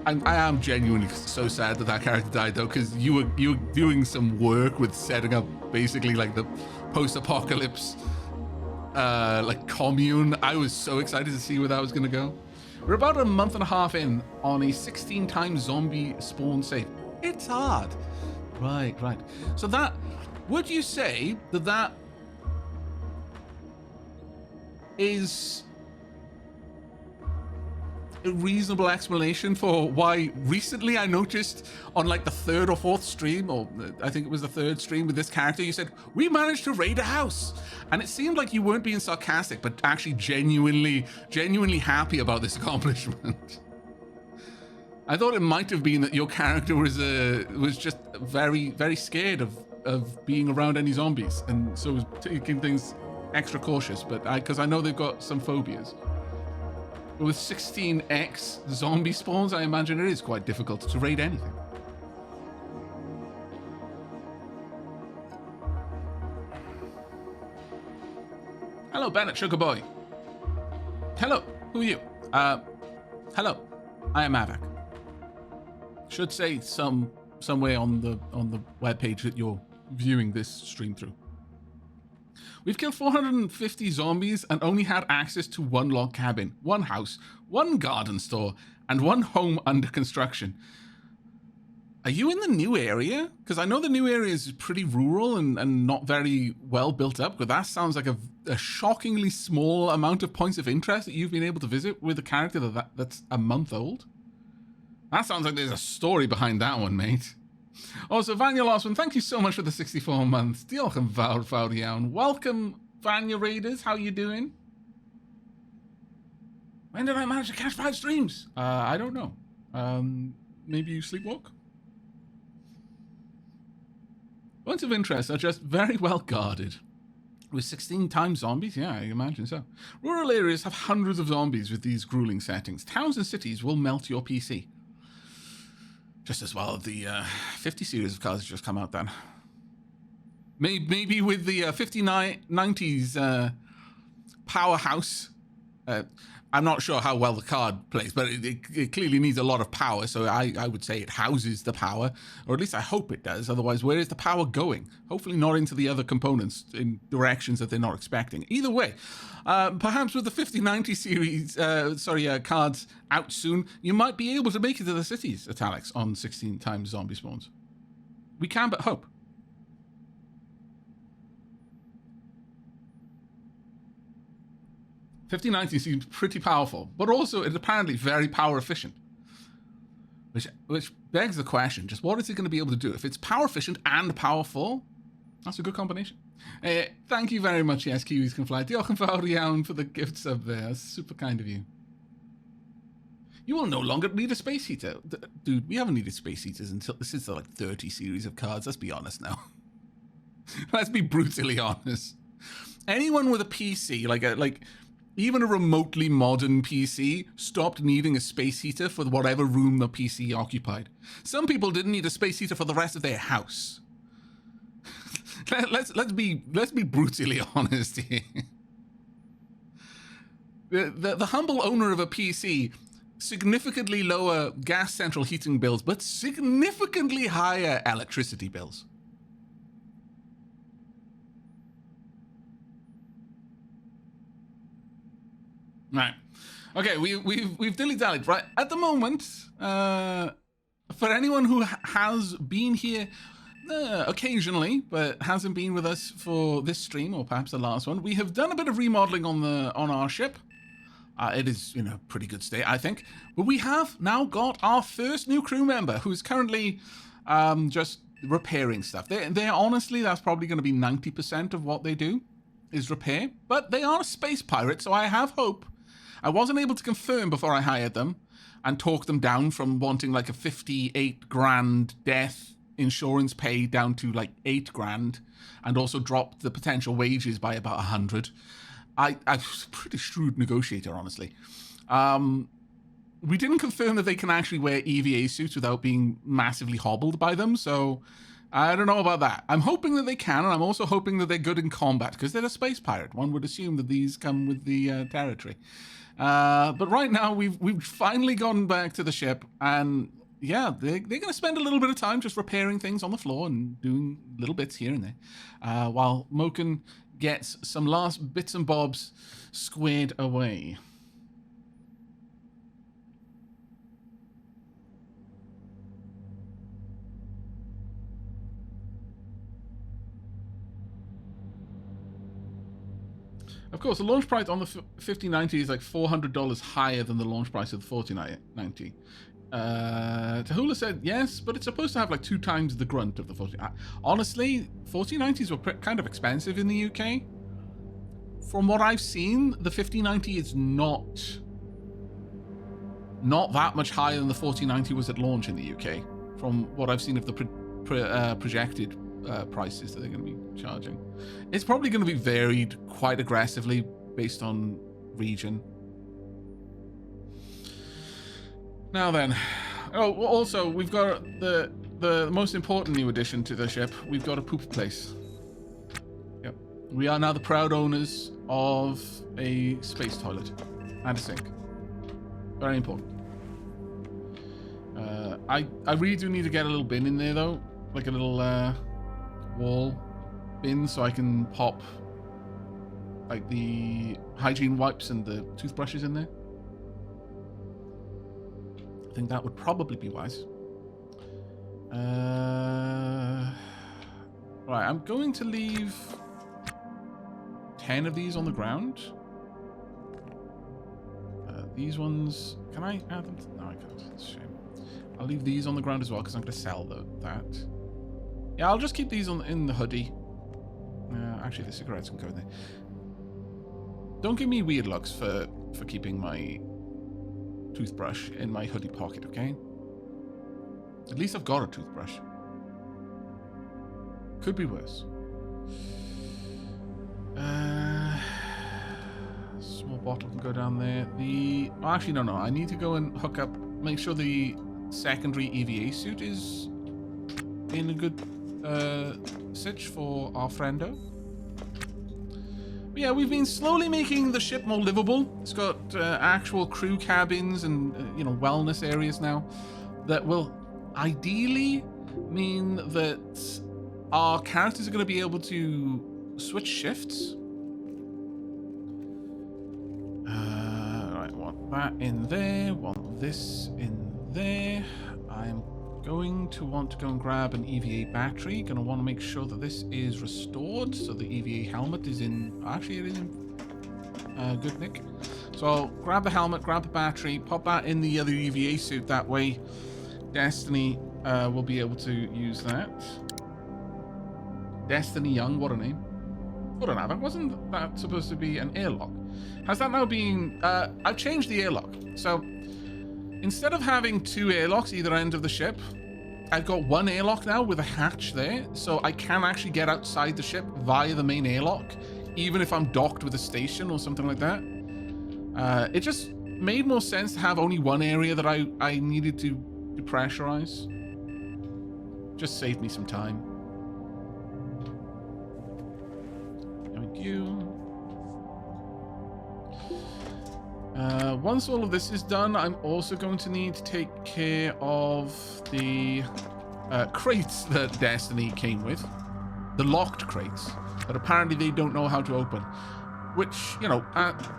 I am genuinely so sad that character died, though, because you were doing some work with setting up basically like the post-apocalypse like commune. I was so excited to see where that was going to go. We're about a month and a half in on a 16 times zombie spawn save. It's hard. Right. So that, would you say that is a reasonable explanation for why recently I noticed on like the third or fourth stream, or I think it was the third stream with this character, you said, we managed to raid a house. And it seemed like you weren't being sarcastic, but actually genuinely happy about this accomplishment. I thought it might have been that your character was just very, very scared of being around any zombies, and so was taking things extra cautious, but because I know they've got some phobias. But with 16x zombie spawns, I imagine it is quite difficult to raid anything. Hello, Bennett Sugar Boy. Hello, who are you? Hello, I am Aavak. Should say somewhere on the webpage that you're viewing this stream through. We've killed 450 zombies and only had access to one log cabin, one house, one garden store, and one home under construction. Are you in the new area? Because I know the new area is pretty rural and not very well built up, but that sounds like a shockingly small amount of points of interest that you've been able to visit with a character that's a month old. That sounds like there's a story behind that one, mate. Also, Vanya Lawson, thank you so much for the 64 months. Diolch yn fawr iawn. Welcome, Vanya Raiders. How you doing? When did I manage to catch 5 streams? I don't know. Maybe you sleepwalk? Points of interest are just very well guarded. With 16 times zombies? Yeah, I imagine so. Rural areas have hundreds of zombies with these grueling settings. Towns and cities will melt your PC. Just as well, the 50 series of cards have just come out then. Maybe with the 5090s powerhouse. I'm not sure how well the card plays, but it clearly needs a lot of power, so I would say it houses the power, or at least I hope it does. Otherwise, where is the power going? Hopefully not into the other components in directions that they're not expecting. Either way, perhaps with the 5090 series, cards out soon, you might be able to make it to the cities, Italics, on 16 times zombie spawns. We can but hope. '5090 seems pretty powerful, but also it's apparently very power efficient. Which begs the question, just what is it going to be able to do? If it's power efficient and powerful, that's a good combination. Thank you very much, yes, Kiwis Can Fly. Diolch yn fawr iawn for the gift sub there. That's super kind of you. You will no longer need a space heater. Dude, we haven't needed space heaters until this is the 30 series of cards. Let's be honest now. Let's be brutally honest. Anyone with a PC, like even a remotely modern PC, stopped needing a space heater for whatever room the PC occupied. Some people didn't need a space heater for the rest of their house. Let's be brutally honest here. The humble owner of a PC, significantly lower gas central heating bills, but significantly higher electricity bills. Right. Okay, we've dilly-dallied, right? At the moment, for anyone who has been here occasionally, but hasn't been with us for this stream, or perhaps the last one, we have done a bit of remodeling on our ship. It is in a pretty good state, I think. But we have now got our first new crew member, who's currently just repairing stuff. They're honestly, that's probably going to be 90% of what they do, is repair. But they are a space pirate, so I have hope. I wasn't able to confirm before I hired them and talk them down from wanting like a 58 grand death insurance pay down to like 8 grand, and also dropped the potential wages by about 100. I was a pretty shrewd negotiator, honestly. We didn't confirm that they can actually wear EVA suits without being massively hobbled by them, so I don't know about that. I'm hoping that they can, and I'm also hoping that they're good in combat, because they're a space pirate. One would assume that these come with the territory. But right now, we've finally gone back to the ship, and yeah, they're going to spend a little bit of time just repairing things on the floor and doing little bits here and there, while Moken gets some last bits and bobs squared away. Of course, the launch price on the 5090 is like $400 higher than the launch price of the 4090. Tahula said yes, but it's supposed to have like 2 times the grunt of the 40. Honestly, 4090s were kind of expensive in the UK. From what I've seen, the 5090 is not that much higher than the 4090 was at launch in the UK. From what I've seen of the projected prices that they're going to be charging, it's probably going to be varied quite aggressively based on region. Now then, also we've got the most important new addition to the ship. We've got a poop place. Yep, we are now the proud owners of a space toilet and a sink. Very important. I really do need to get a little bin in there though, like a little wall bin, so I can pop like the hygiene wipes and the toothbrushes in there. I think that would probably be wise. Right, I'm going to leave 10 of these on the ground. These ones, can I add them? No, I can't. It's a shame. I'll leave these on the ground as well because I'm going to sell that. Yeah, I'll just keep these in the hoodie. Actually, the cigarettes can go in there. Don't give me weird looks for keeping my toothbrush in my hoodie pocket, okay? At least I've got a toothbrush. Could be worse. Small bottle can go down there. Actually, no. I need to go and hook up, make sure the secondary EVA suit is in a good sitch for our friendo. But yeah, we've been slowly making the ship more livable. It's got actual crew cabins and wellness areas now that will ideally mean that our characters are going to be able to switch shifts. Right, want that in there, want this in there. I'm going to want to go and grab an EVA battery. Going to want to make sure that this is restored, so the EVA helmet is in... Actually, it is in good nick. So I'll grab the helmet, grab the battery, pop that in the other EVA suit. That way Destiny will be able to use that. Destiny Young, what a name. Hold on, Aavak, wasn't that supposed to be an airlock? Has that now been... I've changed the airlock. So, instead of having 2 airlocks either end of the ship, I've got 1 airlock now with a hatch there, so I can actually get outside the ship via the main airlock, even if I'm docked with a station or something like that. It just made more sense to have only 1 area that I needed to pressurize. Just saved me some time. Thank you. Once all of this is done, I'm also going to need to take care of the crates that Destiny came with. The locked crates that apparently they don't know how to open. Which, you know,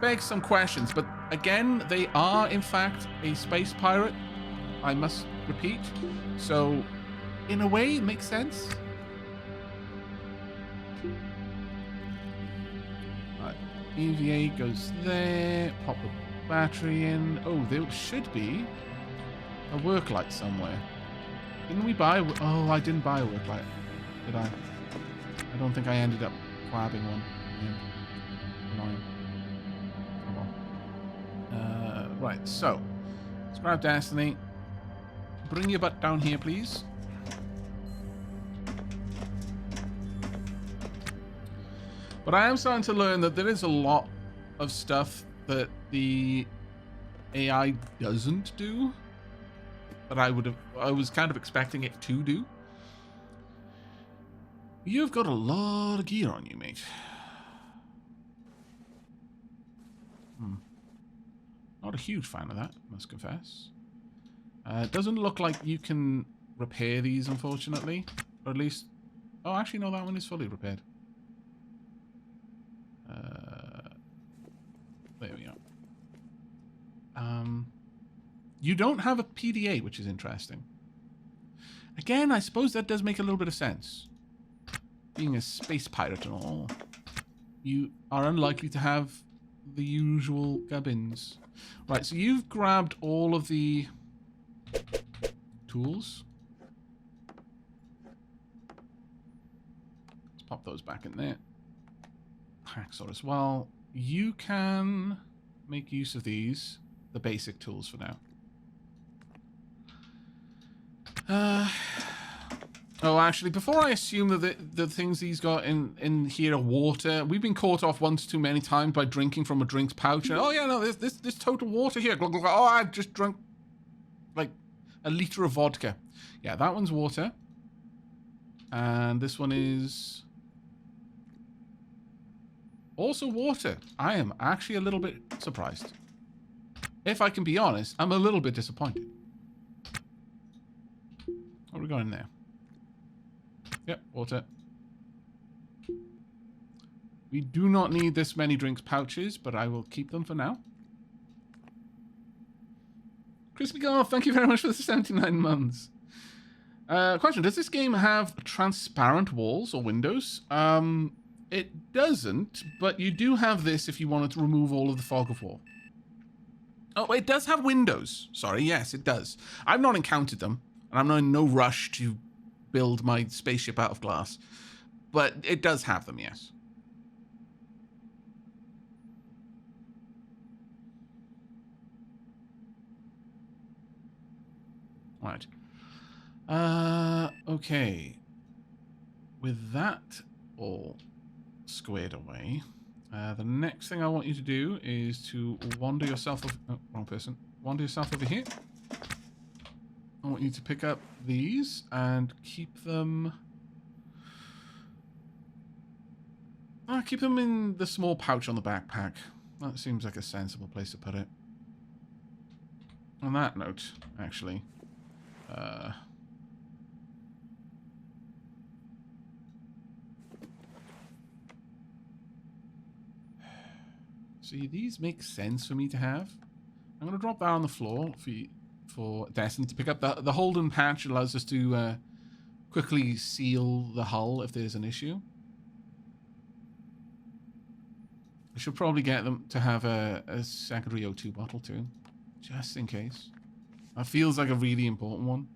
begs some questions. But again, they are, in fact, a space pirate. I must repeat. So, in a way, it makes sense. Right. EVA goes there. Pop the battery in. Oh, there should be a work light somewhere. Didn't we buy... Oh, I didn't buy a work light. Did I? I don't think I ended up grabbing one. Yeah. Annoying. Come on. Right, so. Let's grab Destiny. Bring your butt down here, please. But I am starting to learn that there is a lot of stuff that the AI doesn't do that I was kind of expecting it to do. You've got a lot of gear on you, mate. Not a huge fan of that, must confess. It doesn't look like you can repair these, unfortunately. Or at least... Oh, actually, no, that one is fully repaired. There we go. You don't have a PDA, which is interesting. Again, I suppose that does make a little bit of sense. Being a space pirate and all, you are unlikely to have the usual gubbins. Right, so you've grabbed all of the tools. Let's pop those back in there. Hacksaw as well. You can make use of these, the basic tools for now. Oh, actually, before I assume that the things he's got in here are water, we've been caught off once too many times by drinking from a drink's pouch. And, oh yeah, no, there's total water here. Oh, I just drank like a liter of vodka. Yeah, that one's water, and this one is also water. I am actually a little bit surprised. If I can be honest, I'm a little bit disappointed. What are we got in there? Yep, water. We do not need this many drinks pouches, but I will keep them for now. Crispy Golf, thank you very much for the 79 months. Question, does this game have transparent walls or windows? It doesn't, but you do have this if you wanted to remove all of the fog of war. Oh, it does have windows. Sorry, yes, it does. I've not encountered them, and I'm in no rush to build my spaceship out of glass. But it does have them, yes. Right. Okay. With that all squared away, the next thing I want you to do is to wander yourself... Oh, wrong person. Wander yourself over here. I want you to pick up these and keep them... keep them in the small pouch on the backpack. That seems like a sensible place to put it. On that note, actually... See, these make sense for me to have. I'm going to drop that on the floor for Destiny to pick up. The Holden patch allows us to quickly seal the hull if there's an issue. I should probably get them to have a secondary O2 bottle too, just in case. That feels like a really important one.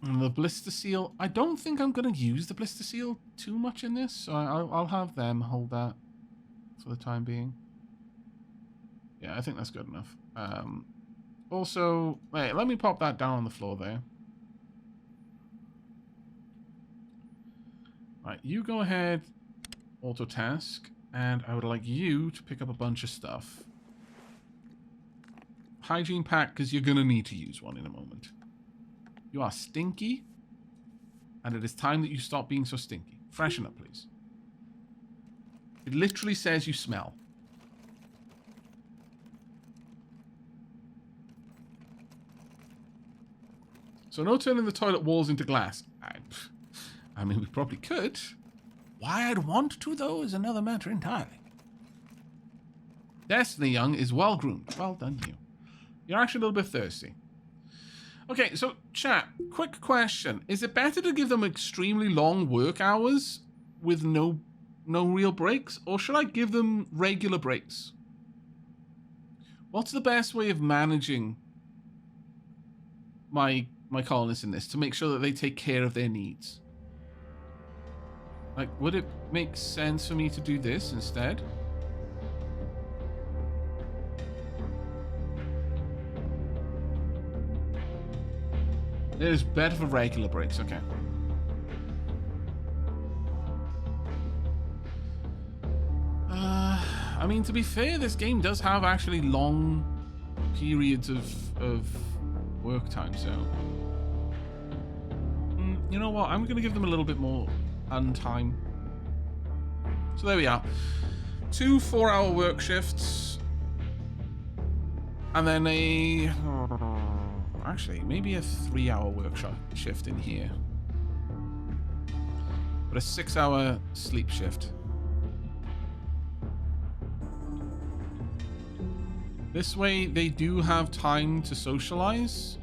And the blister seal. I don't think I'm going to use the blister seal too much in this. So I'll have them hold that for the time being. Yeah, I think that's good enough. Also, wait, let me pop that down on the floor there. Right, you go ahead, auto task, and I would like you to pick up a bunch of stuff. Hygiene pack, because you're going to need to use one in a moment. You are stinky, and it is time that you stop being so stinky. Freshen up, please. It literally says you smell. So no turning the toilet walls into glass. I mean, we probably could. Why I'd want to, though, is another matter entirely. Destiny Young is well groomed. Well done, you. You're actually a little bit thirsty. Okay, so, chat, quick question. Is it better to give them extremely long work hours with no real breaks? Or should I give them regular breaks? What's the best way of managing my colonists in this to make sure that they take care of their needs? Like, would it make sense for me to do this instead? It is better for regular breaks, okay. I mean, to be fair, this game does have actually long periods of work time, so... you know what? I'm going to give them a little bit more untime. So there we are. 2 4-hour work shifts. And then a... actually, maybe a 3-hour work shift in here. But a 6-hour sleep shift. This way, they do have time to socialize.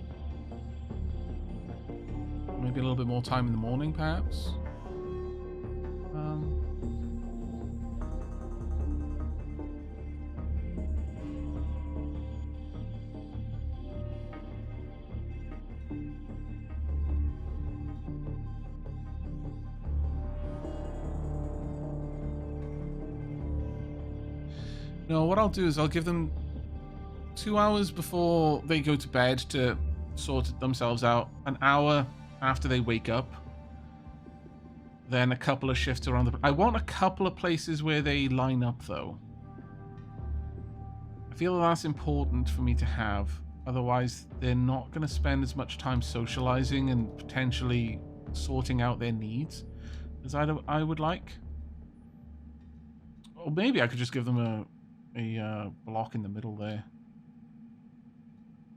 Maybe a little bit more time in the morning, perhaps. No, what I'll do is I'll give them 2 hours before they go to bed to sort themselves out, an hour after they wake up, then a couple of shifts around the... I want a couple of places where they line up, though. I feel that's important for me to have, otherwise they're not going to spend as much time socializing and potentially sorting out their needs as I would like. Or maybe I could just give them a block in the middle there.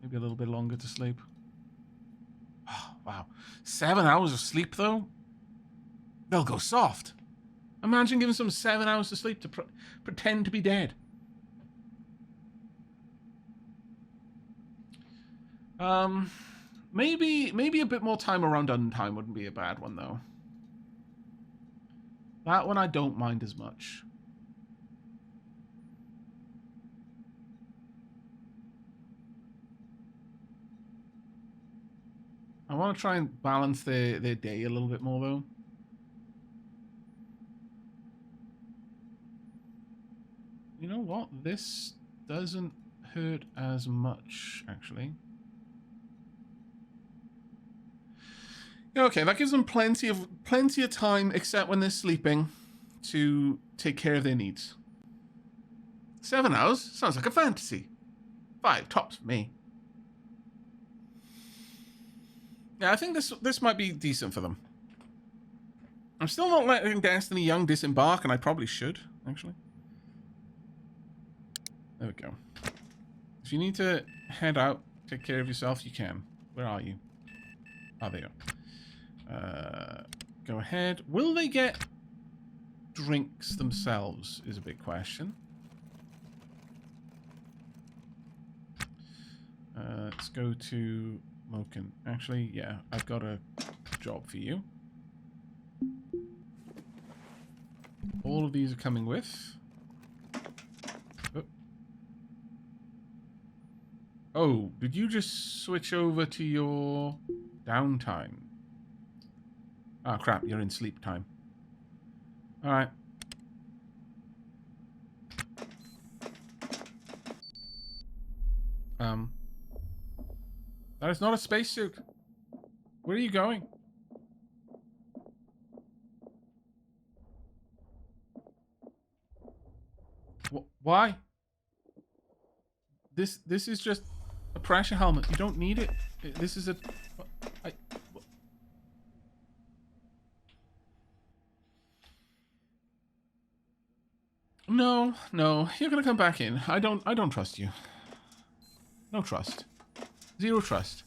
Maybe a little bit longer to sleep. Oh, wow. 7 hours of sleep, though? They'll go soft. Imagine giving them 7 hours to sleep to pretend to be dead. Maybe a bit more time around untime wouldn't be a bad one, though. That one I don't mind as much. I want to try and balance their day a little bit more, though. You know what? This doesn't hurt as much, actually. Okay, that gives them plenty of time, except when they're sleeping, to take care of their needs. 7 hours? Sounds like a fantasy. 5 tops for me. Yeah, I think this might be decent for them. I'm still not letting Destiny Young disembark, and I probably should, actually. There we go. If you need to head out, take care of yourself, you can. Where are you? Oh, there you go. Go ahead. Will they get drinks themselves is a big question. Let's go to Moken. Actually, yeah, I've got a job for you. All of these are coming with. Oh, did you just switch over to your downtime? Oh, crap. You're in sleep time. All right. That is not a spacesuit. Where are you going? Why? This is just a pressure helmet. You don't need it. This is a... No, you're gonna come back in. I don't trust you. No trust. Zero trust.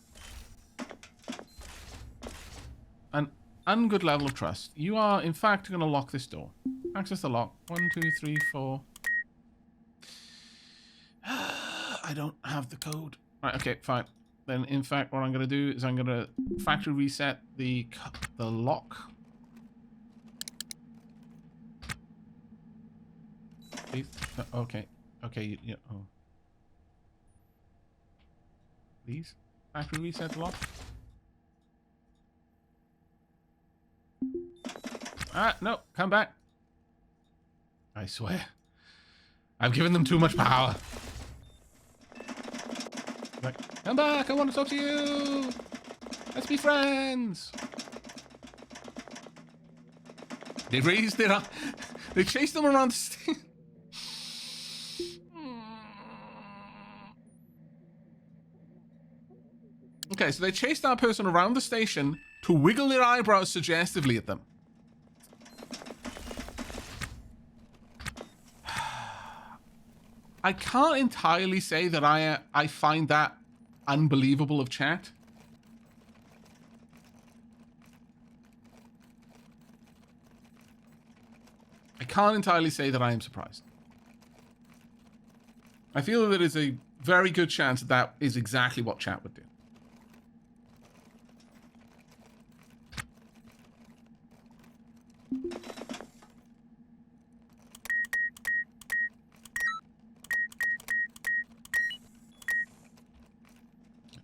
An ungood level of trust. You are, in fact, gonna lock this door. Access the lock. 1, 2, 3, 4. I don't have the code. Right, okay, fine. Then, in fact, what I'm gonna do is I'm gonna factory reset the lock. Please. Okay. Yeah. Oh. Please. Factory reset the lock. Ah, no. Come back. I swear. I've given them too much power. Like, come back. I want to talk to you. Let's be friends. They raised their arm. They chased them around the station. Okay, so they chased that person around the station to wiggle their eyebrows suggestively at them. I can't entirely say that I find that unbelievable of chat. I can't entirely say that I am surprised. I feel that there is a very good chance that that is exactly what chat would do.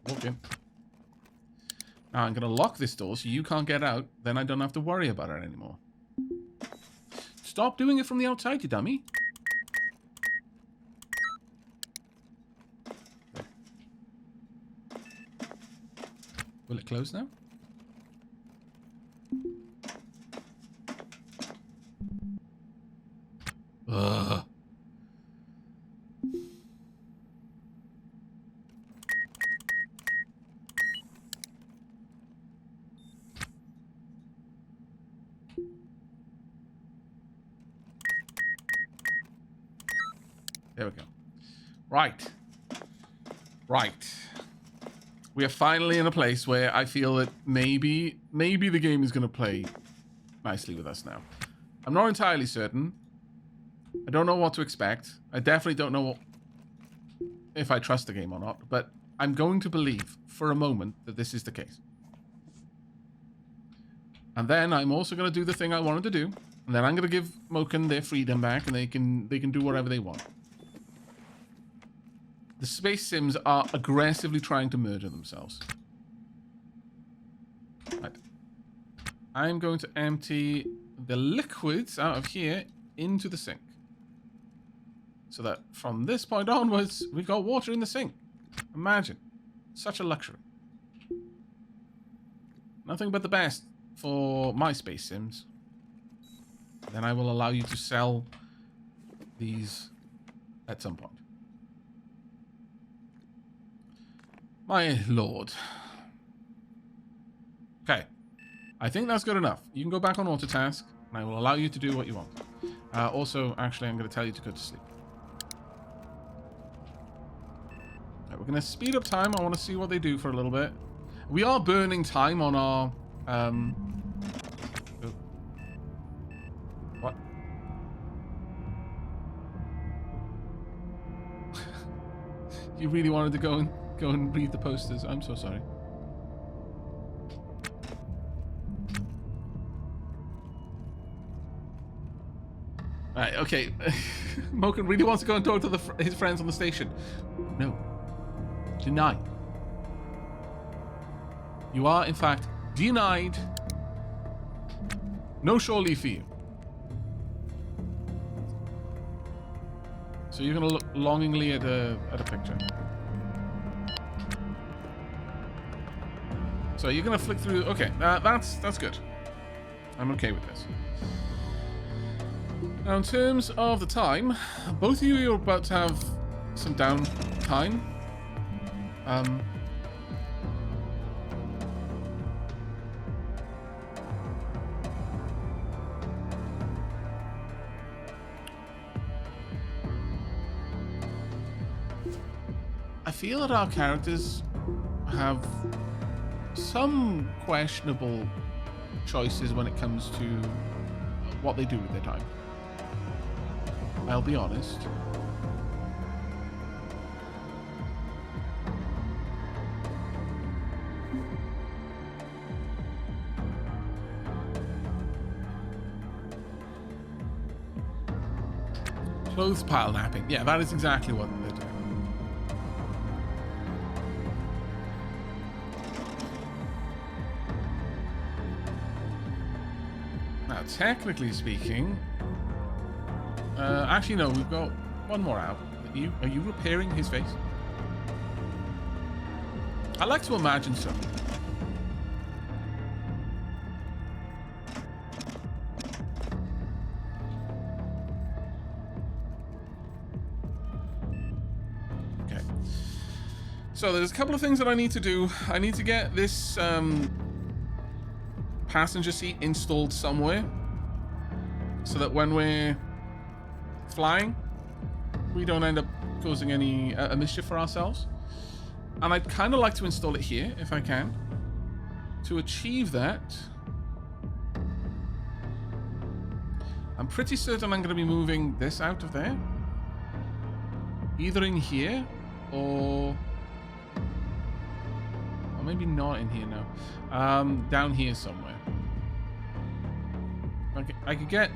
Walk in. Now I'm going to lock this door so you can't get out. Then I don't have to worry about it anymore. Stop doing it from the outside, you dummy. Okay. Will it close now? Ugh. There we go. Right. We are finally in a place where I feel that maybe the game is going to play nicely with us now. I'm not entirely certain. I don't know what to expect. I definitely don't know if I trust the game or not, but I'm going to believe for a moment that this is the case. And then I'm also going to do the thing I wanted to do, and then I'm going to give Moken their freedom back, and they can do whatever they want. The Space Sims are aggressively trying to murder themselves. Right. I'm going to empty the liquids out of here into the sink. So that from this point onwards, we've got water in the sink. Imagine. Such a luxury. Nothing but the best for my Space Sims. Then I will allow you to sell these at some point. My lord. Okay. I think that's good enough. You can go back on auto task, and I will allow you to do what you want. Also, actually, I'm going to tell you to go to sleep. Right, we're going to speed up time. I want to see what they do for a little bit. We are burning time on our... What? You really wanted to go and read the posters. I'm so sorry. Right, okay. Moken really wants to go and talk to his friends on the station. No. Denied. You are, in fact, denied. No shore leave for you. So you're gonna look longingly at a picture. So you're gonna flick through. Okay, that's good. I'm okay with this. Now, in terms of the time, both of you are about to have some downtime. I feel that our characters have some questionable choices when it comes to what they do with their time. I'll be honest. Clothes pile napping. Yeah, that is exactly what they're doing. Now, technically speaking, actually no, we've got one more out. Are you repairing his face? I like to imagine so. Okay. So there's a couple of things that I need to do. I need to get this passenger seat installed somewhere so that when we're flying, we don't end up causing any mischief for ourselves. And I'd kind of like to install it here if I can. To achieve that, I'm pretty certain I'm going to be moving this out of there, either in here or maybe not in here now. Down here somewhere. I could get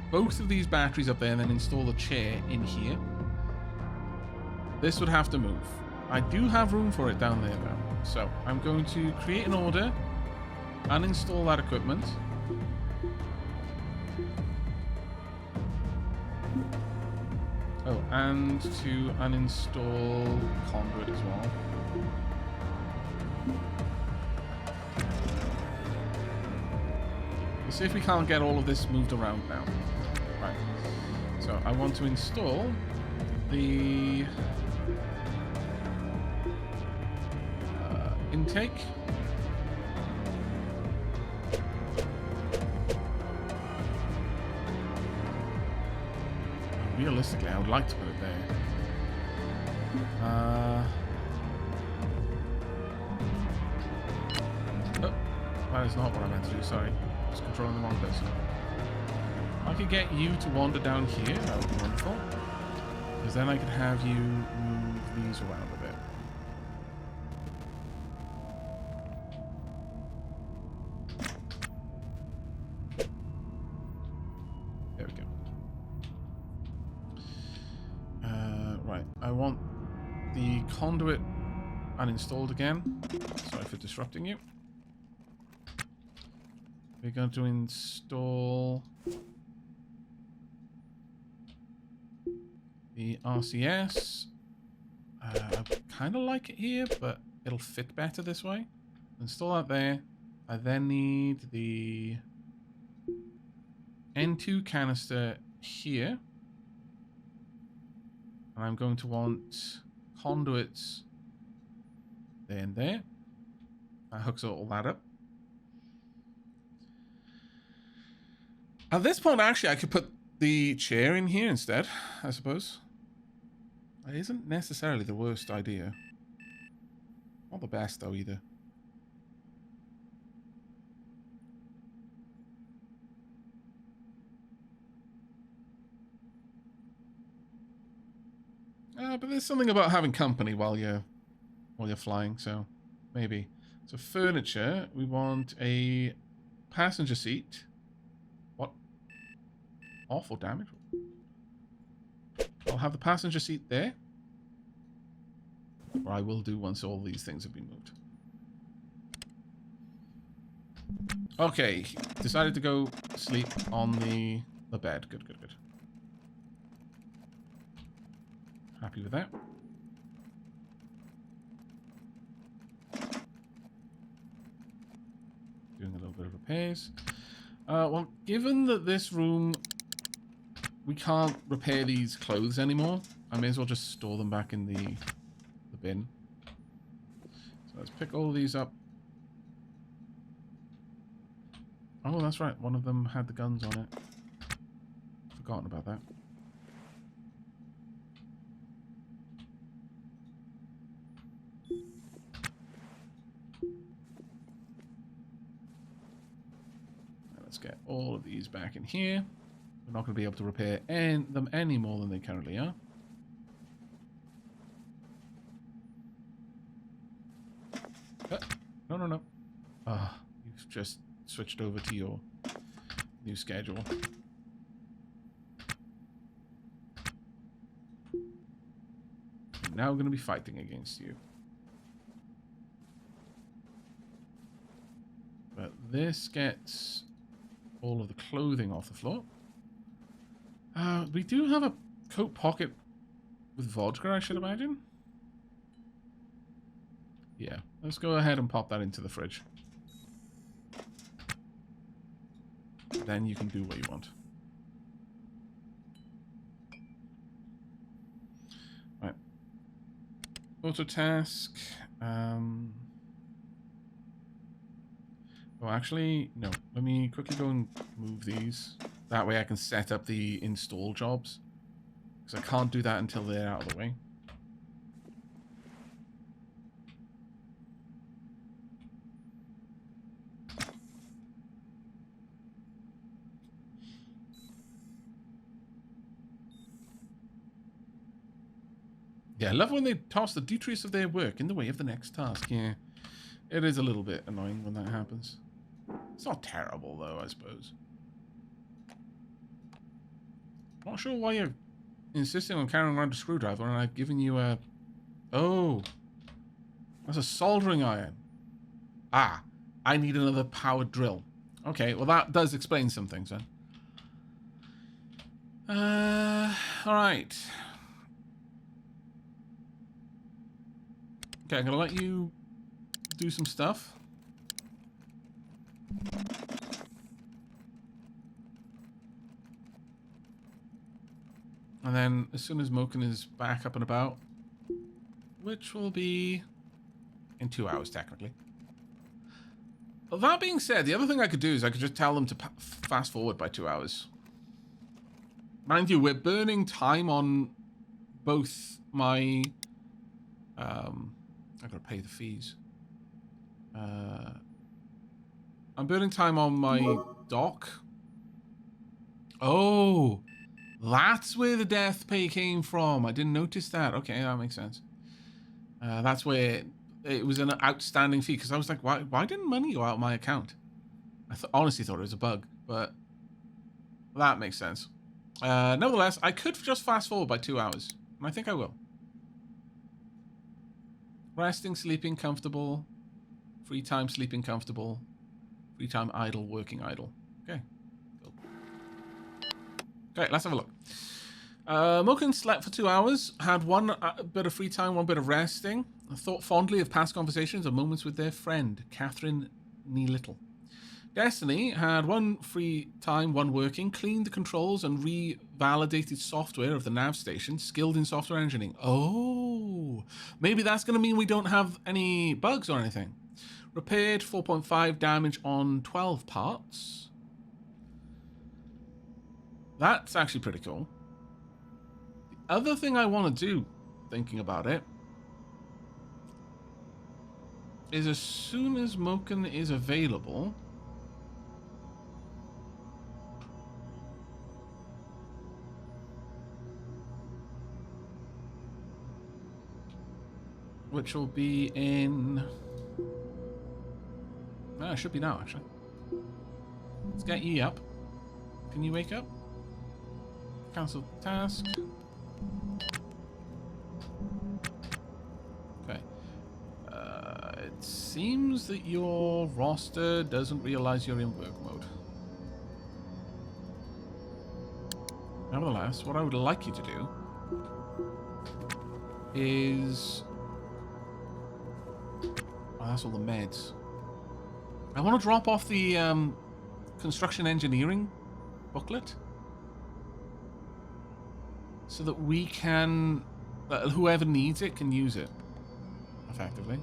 both of these batteries up there and then install the chair in here. This would have to move. I do have room for it down there though. So I'm going to create an order and install that equipment. Oh, and to uninstall conduit as well. We'll see if we can't get all of this moved around now. Right. So I want to install the intake. Realistically, I would like to put it there. Oh, that is not what I meant to do, sorry. I was controlling the wrong person. I could get you to wander down here, that would be wonderful. Because then I could have you move these around a bit. There we go. Right, I want the conduit uninstalled again. Sorry for disrupting you. We're going to install the RCS. I kind of like it here, but it'll fit better this way. Install that there. I then need the N2 canister here. And I'm going to want conduits there and there. That hooks all that up. At this point, actually, I could put the chair in here instead, I suppose. That isn't necessarily the worst idea. Not the best, though, either. But there's something about having company while you're flying, so maybe. So furniture, we want a passenger seat. What? Awful damage. I'll have the passenger seat there. Or I will do once all these things have been moved. Okay, decided to go sleep on the bed. Good, good, good. Happy with that. Doing a little bit of repairs. Well, given that this room, we can't repair these clothes anymore, I may as well just store them back in the bin. So let's pick all these up. Oh, that's right. One of them had the guns on it. Forgotten about that. Let's get all of these back in here. We're not going to be able to repair them any more than they currently are. No, no, no. You've just switched over to your new schedule. I'm now going to be fighting against you. But this gets all of the clothing off the floor. We do have a coat pocket with vodka, I should imagine. Yeah, let's go ahead and pop that into the fridge. Then you can do what you want. Right. Auto task. Oh, actually, no. Let me quickly go and move these. That way I can set up the install jobs. Because I can't do that until they're out of the way. Yeah, I love when they toss the details of their work in the way of the next task. Yeah, it is a little bit annoying when that happens. It's not terrible, though, I suppose. Not sure why you're insisting on carrying around a screwdriver when I've given you a... Oh, that's a soldering iron. Ah, I need another powered drill. Okay, well, that does explain some things, then. All right. Okay, I'm going to let you do some stuff. And then as soon as Moken is back up and about, which will be in 2 hours, technically. Well, that being said, the other thing I could do is I could just tell them to fast forward by 2 hours. Mind you, we're burning time on both my... I've got to pay the fees. I'm burning time on my dock. Oh, that's where the death pay came from. I didn't notice that. Okay, that makes sense. That's where it was an outstanding fee, because I was like, why didn't money go out of my account? I honestly thought it was a bug, but that makes sense. Nevertheless, I could just fast forward by 2 hours, and I think I will. Resting, sleeping, comfortable. Free time, sleeping, comfortable. Free time, idle, working, idle. Okay. Cool. Okay, let's have a look. Moken slept for 2 hours, had one bit of free time, one bit of resting, thought fondly of past conversations and moments with their friend, Catherine Neelittle. Destiny had one free time, one working, cleaned the controls and revalidated software of the nav station, skilled in software engineering. Oh, maybe that's going to mean we don't have any bugs or anything. Repaired 4.5 damage on 12 parts. That's actually pretty cool. The other thing I want to do, thinking about it, is as soon as Moken is available... which will be in... it should be now, actually. Let's get ye up. Can you wake up? Cancel task. Okay. seems that your roster doesn't realize you're in work mode. Nevertheless, what I would like you to do is... Oh, that's all the meds. I want to drop off the construction engineering booklet so that we can... whoever needs it can use it effectively.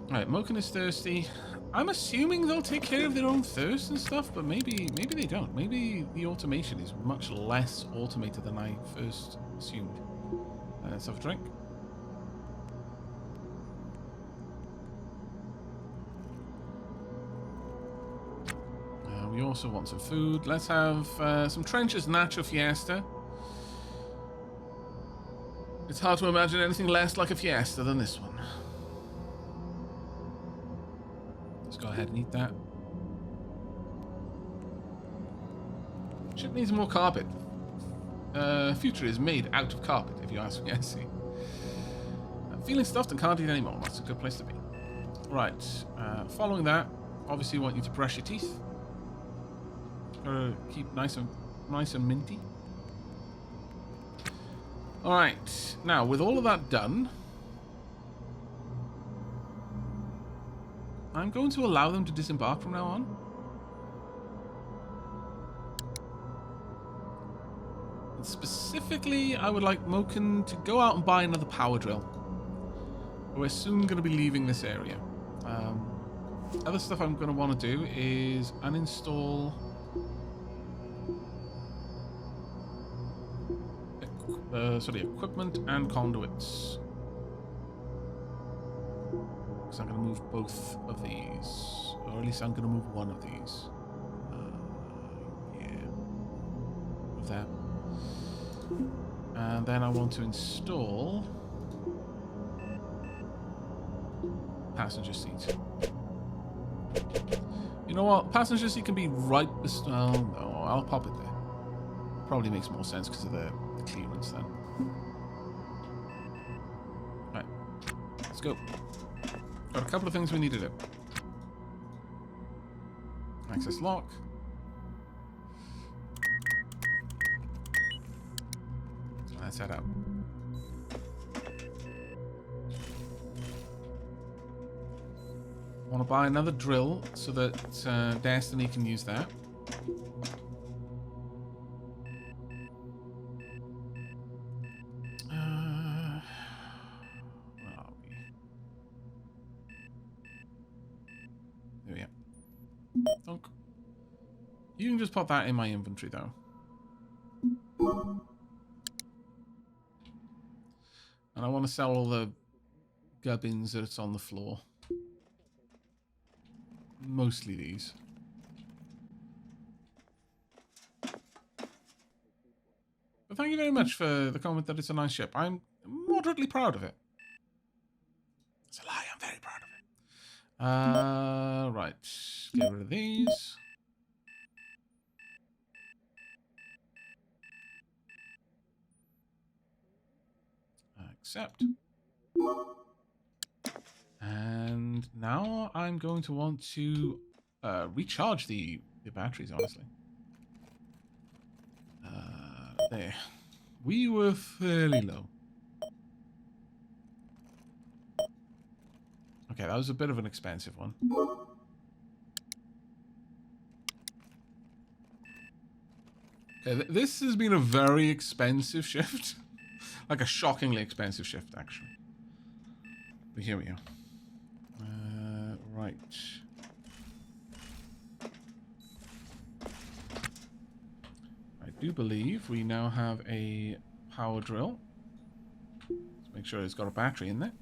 Alright, Moken is thirsty. I'm assuming they'll take care of their own thirst and stuff, but maybe they don't. Maybe the automation is much less automated than I first assumed. Let's have a drink. We also want some food. Let's have some Trench's Nacho Fiesta. It's hard to imagine anything less like a fiesta than this one. Let's go ahead and eat that. Ship needs more carpet. Future is made out of carpet, if you ask me. I see. Feeling stuffed and can't eat anymore. That's a good place to be. Right. Following that, obviously, we want you to brush your teeth. Gotta keep nice and minty. All right. Now, with all of that done, I'm going to allow them to disembark from now on. And specifically, I would like Moken to go out and buy another power drill. We're soon going to be leaving this area. Other stuff I'm going to want to do is uninstall equipment and conduits. So I'm going to move both of these, or at least I'm going to move one of these. Yeah, move that. And then I want to install passenger seat. You know what? Passenger seat can be right. Oh no, I'll pop it there. Probably makes more sense because of the clearance then. Right, let's go. Got a couple of things we need to do. Access lock. Let's head out. I want to buy another drill so that Destiny can use that. There we go. Donk. You can just pop that in my inventory, though. And I want to sell all the gubbins that's on the floor. Mostly these. But thank you very much for the comment that it's a nice ship. I'm moderately proud of it. It's a lie, I'm very proud of it. Right. Get rid of these. Accept. And now I'm going to want to recharge the batteries, honestly. There. We were fairly low. Okay, that was a bit of an expensive one. Okay, this has been a very expensive shift. Like a shockingly expensive shift, actually. But here we go. Right. I do believe we now have a power drill. Let's make sure it's got a battery in there.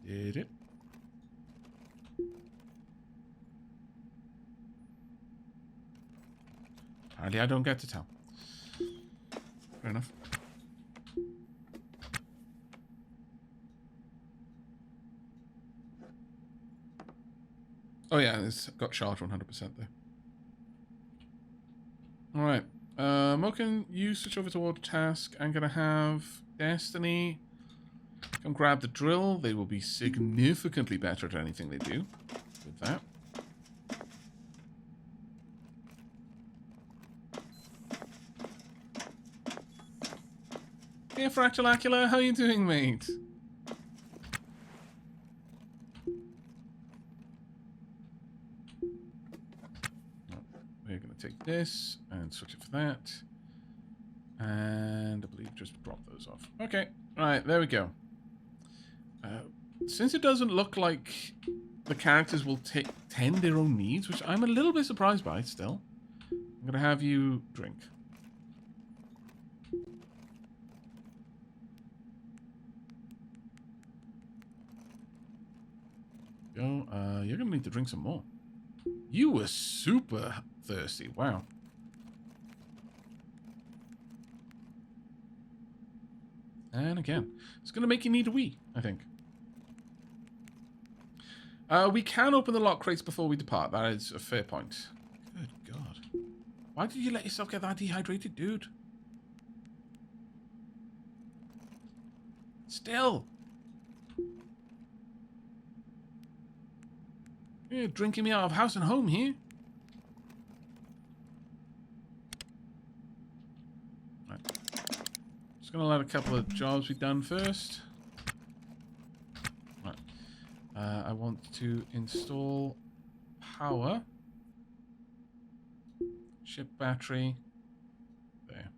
Did it? Apparently I don't get to tell. Fair enough. Oh yeah, it's got charged 100% there. Alright. Moken, you switch over to auto task. I'm gonna have Destiny come grab the drill. They will be significantly better at anything they do with that. Hey, Fractalacula, how you doing, mate? We're going to take this and switch it for that. And I believe just drop those off. Okay, right, there we go. Since it doesn't look like the characters will tend their own needs, which I'm a little bit surprised by still, I'm going to have you drink. Go. You're going to need to drink some more. You were super thirsty. Wow. And again, it's going to make you need a wee, I think. We can open the lock crates before we depart. That is a fair point. Good God. Why did you let yourself get that dehydrated, dude? Still. You're drinking me out of house and home here. Right. Just going to let a couple of jobs be done first. Right. I want to install power. Ship battery. There.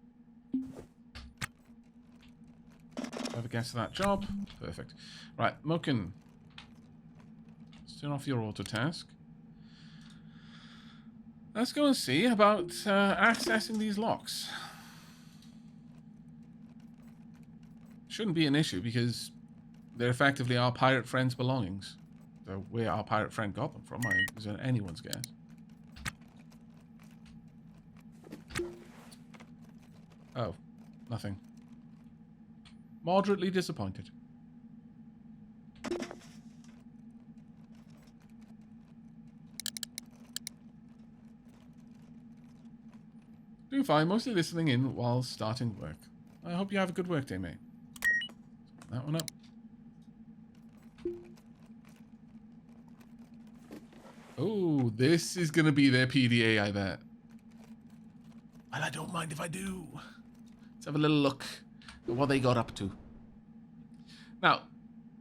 Whoever gets to that job. Perfect. Right, Moken. Turn off your auto task. Let's go and see about accessing these locks. Shouldn't be an issue because they're effectively our pirate friend's belongings. So where our pirate friend got them from is anyone's guess. Oh, nothing. Moderately disappointed. Doing fine, mostly listening in while starting work. I hope you have a good work day, mate. That one up. Oh, this is going to be their PDA, I bet. And I don't mind if I do. Let's have a little look at what they got up to. Now,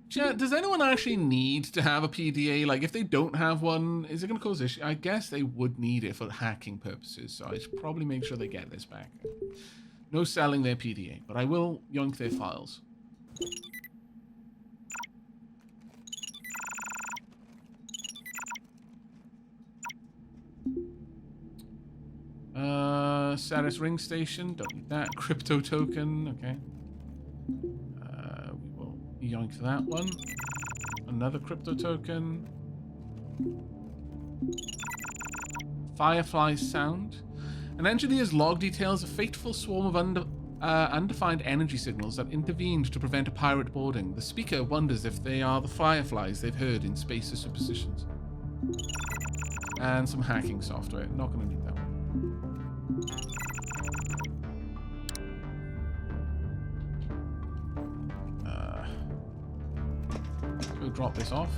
chat, does anyone actually need to have a PDA? Like, if they don't have one, is it going to cause issue? I guess they would need it for hacking purposes, so I should probably make sure they get this back. No selling their PDA, but I will yoink their files. Saris ring station, don't need that. Crypto token, okay. We will yoink that one. Another crypto token. Firefly's sound. An engineer's log details a fateful swarm of undefined energy signals that intervened to prevent a pirate boarding. The speaker wonders if they are the fireflies they've heard in space's superstitions. And some hacking software. Not going to need that one. We'll drop this off.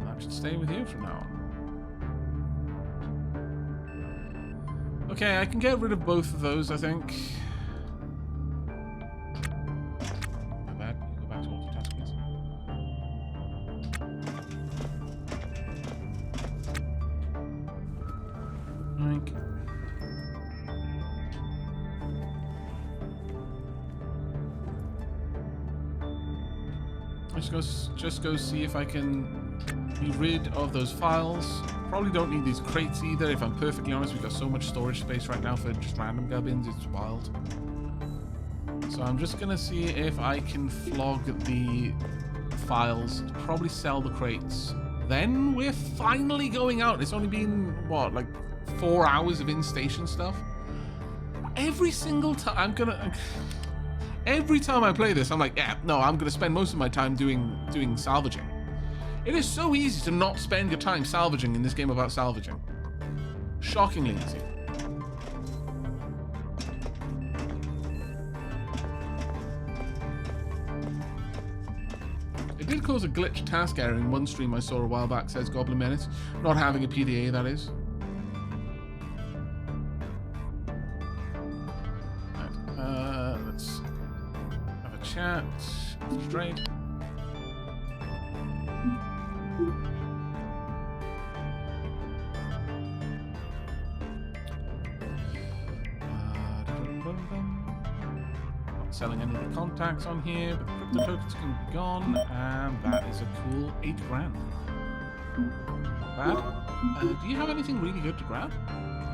That should stay with you from now on. Okay, I can get rid of both of those, I think. My bad. You go back to multitask, please. Just go see if I can be rid of those files. Probably don't need these crates either, if I'm perfectly honest. We've got so much storage space right now for just random gubbins, it's wild. So I'm just gonna see if I can flog the files, probably sell the crates. Then we're finally going out. It's only been, what, like 4 hours of in-station stuff? Every single time, Every time I play this, I'm like, yeah, no, I'm going to spend most of my time doing salvaging. It is so easy to not spend your time salvaging in this game about salvaging. Shockingly easy. It did cause a glitch task error in one stream I saw a while back, says Goblin Menace. Not having a PDA, that is. Right, let's have a chat. Straight. Not selling any of the contacts on here, but the crypto tokens can be gone, and that is a cool 8 grand. Not bad. Do you have anything really good to grab?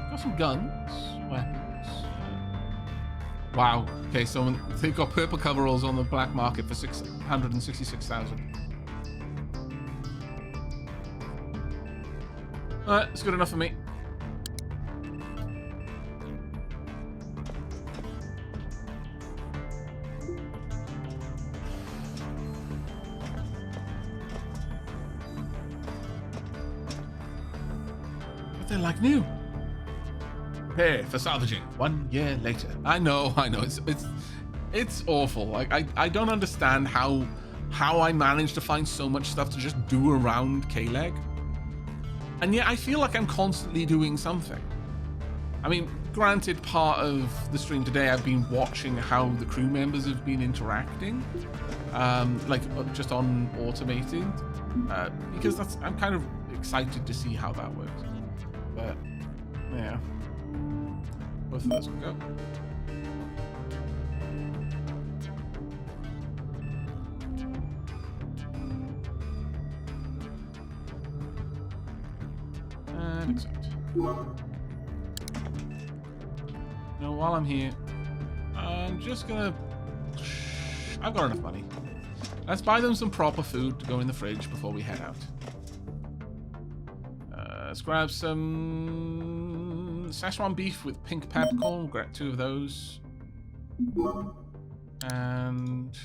Got some guns, weapons. Wow. Okay, so they've got purple coveralls on the black market for 666,000. Alright, it's good enough for me. But they're like new. Prepare for salvaging 1 year later. I know. It's awful. Like I don't understand how I managed to find so much stuff to just do around K-Leg. And yet I feel like I'm constantly doing something. I mean, granted, part of the stream today I've been watching how the crew members have been interacting, like just on automated, because I'm kind of excited to see how that works. But yeah, both of those will go. And accept. Now, while I'm here, I'm just gonna... I've got enough money. Let's buy them some proper food to go in the fridge before we head out. Let's grab some Szechuan beef with pink peppercorn. We'll grab 2 of those. And...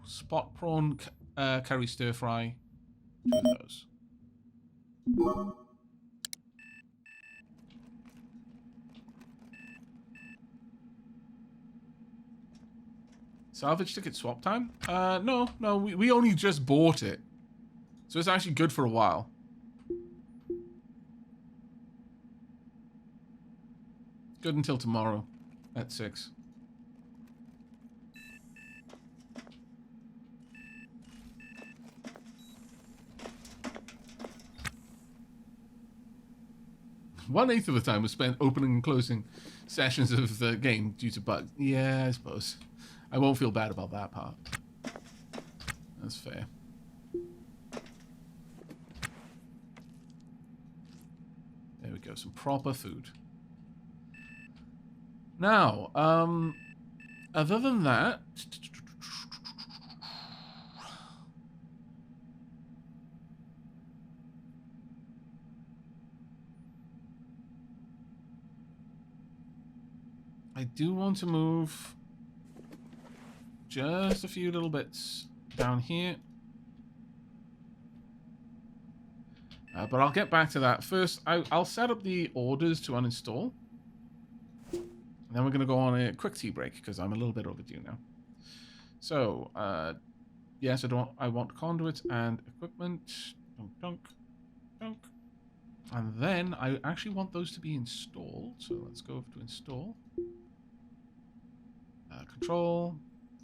spot prawn curry stir fry. 2 of those. Salvage ticket swap time? No, we only just bought it. So it's actually good for a while. Good until tomorrow at 6. One-eighth of the time was spent opening and closing sessions of the game due to bugs. Yeah, I suppose. I won't feel bad about that part. That's fair. There we go, some proper food. Now, other than that... I do want to move just a few little bits down here. But I'll get back to that. First, I'll set up the orders to uninstall. And then we're going to go on a quick tea break because I'm a little bit overdue now. So, yes, I want conduits and equipment. Dunk, dunk, dunk. And then I actually want those to be installed. So let's go to install. Control,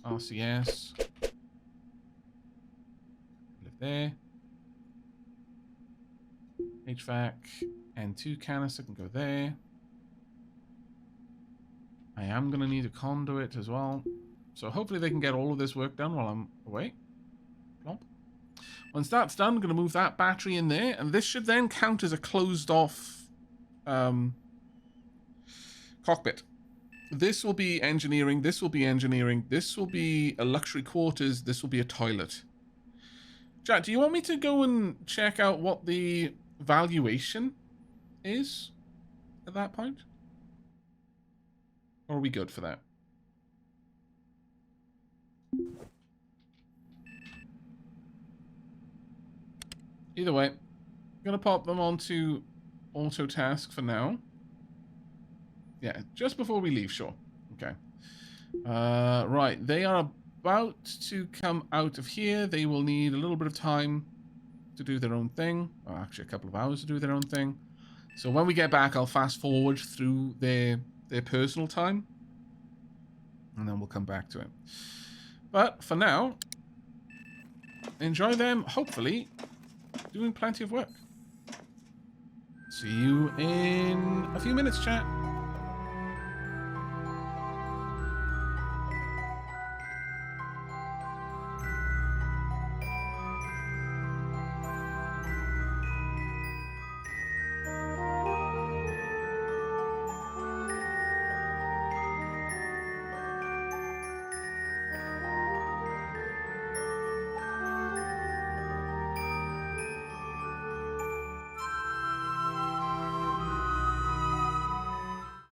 RCS, live there. HVAC, N2 canister can go there. I am going to need a conduit as well. So hopefully they can get all of this work done while I'm away. Plomp. Once that's done, I'm going to move that battery in there. And this should then count as a closed off cockpit. This will be engineering, this will be engineering, this will be a luxury quarters, this will be a toilet. Jack, do you want me to go and check out what the valuation is at that point? Or are we good for that? Either way, I'm going to pop them onto auto task for now. Yeah, just before we leave, sure. Okay. Right, they are about to come out of here. They will need a little bit of time to do their own thing. Or actually, a couple of hours to do their own thing. So when we get back, I'll fast forward through their personal time. And then we'll come back to it. But for now, enjoy them, hopefully, doing plenty of work. See you in a few minutes, chat.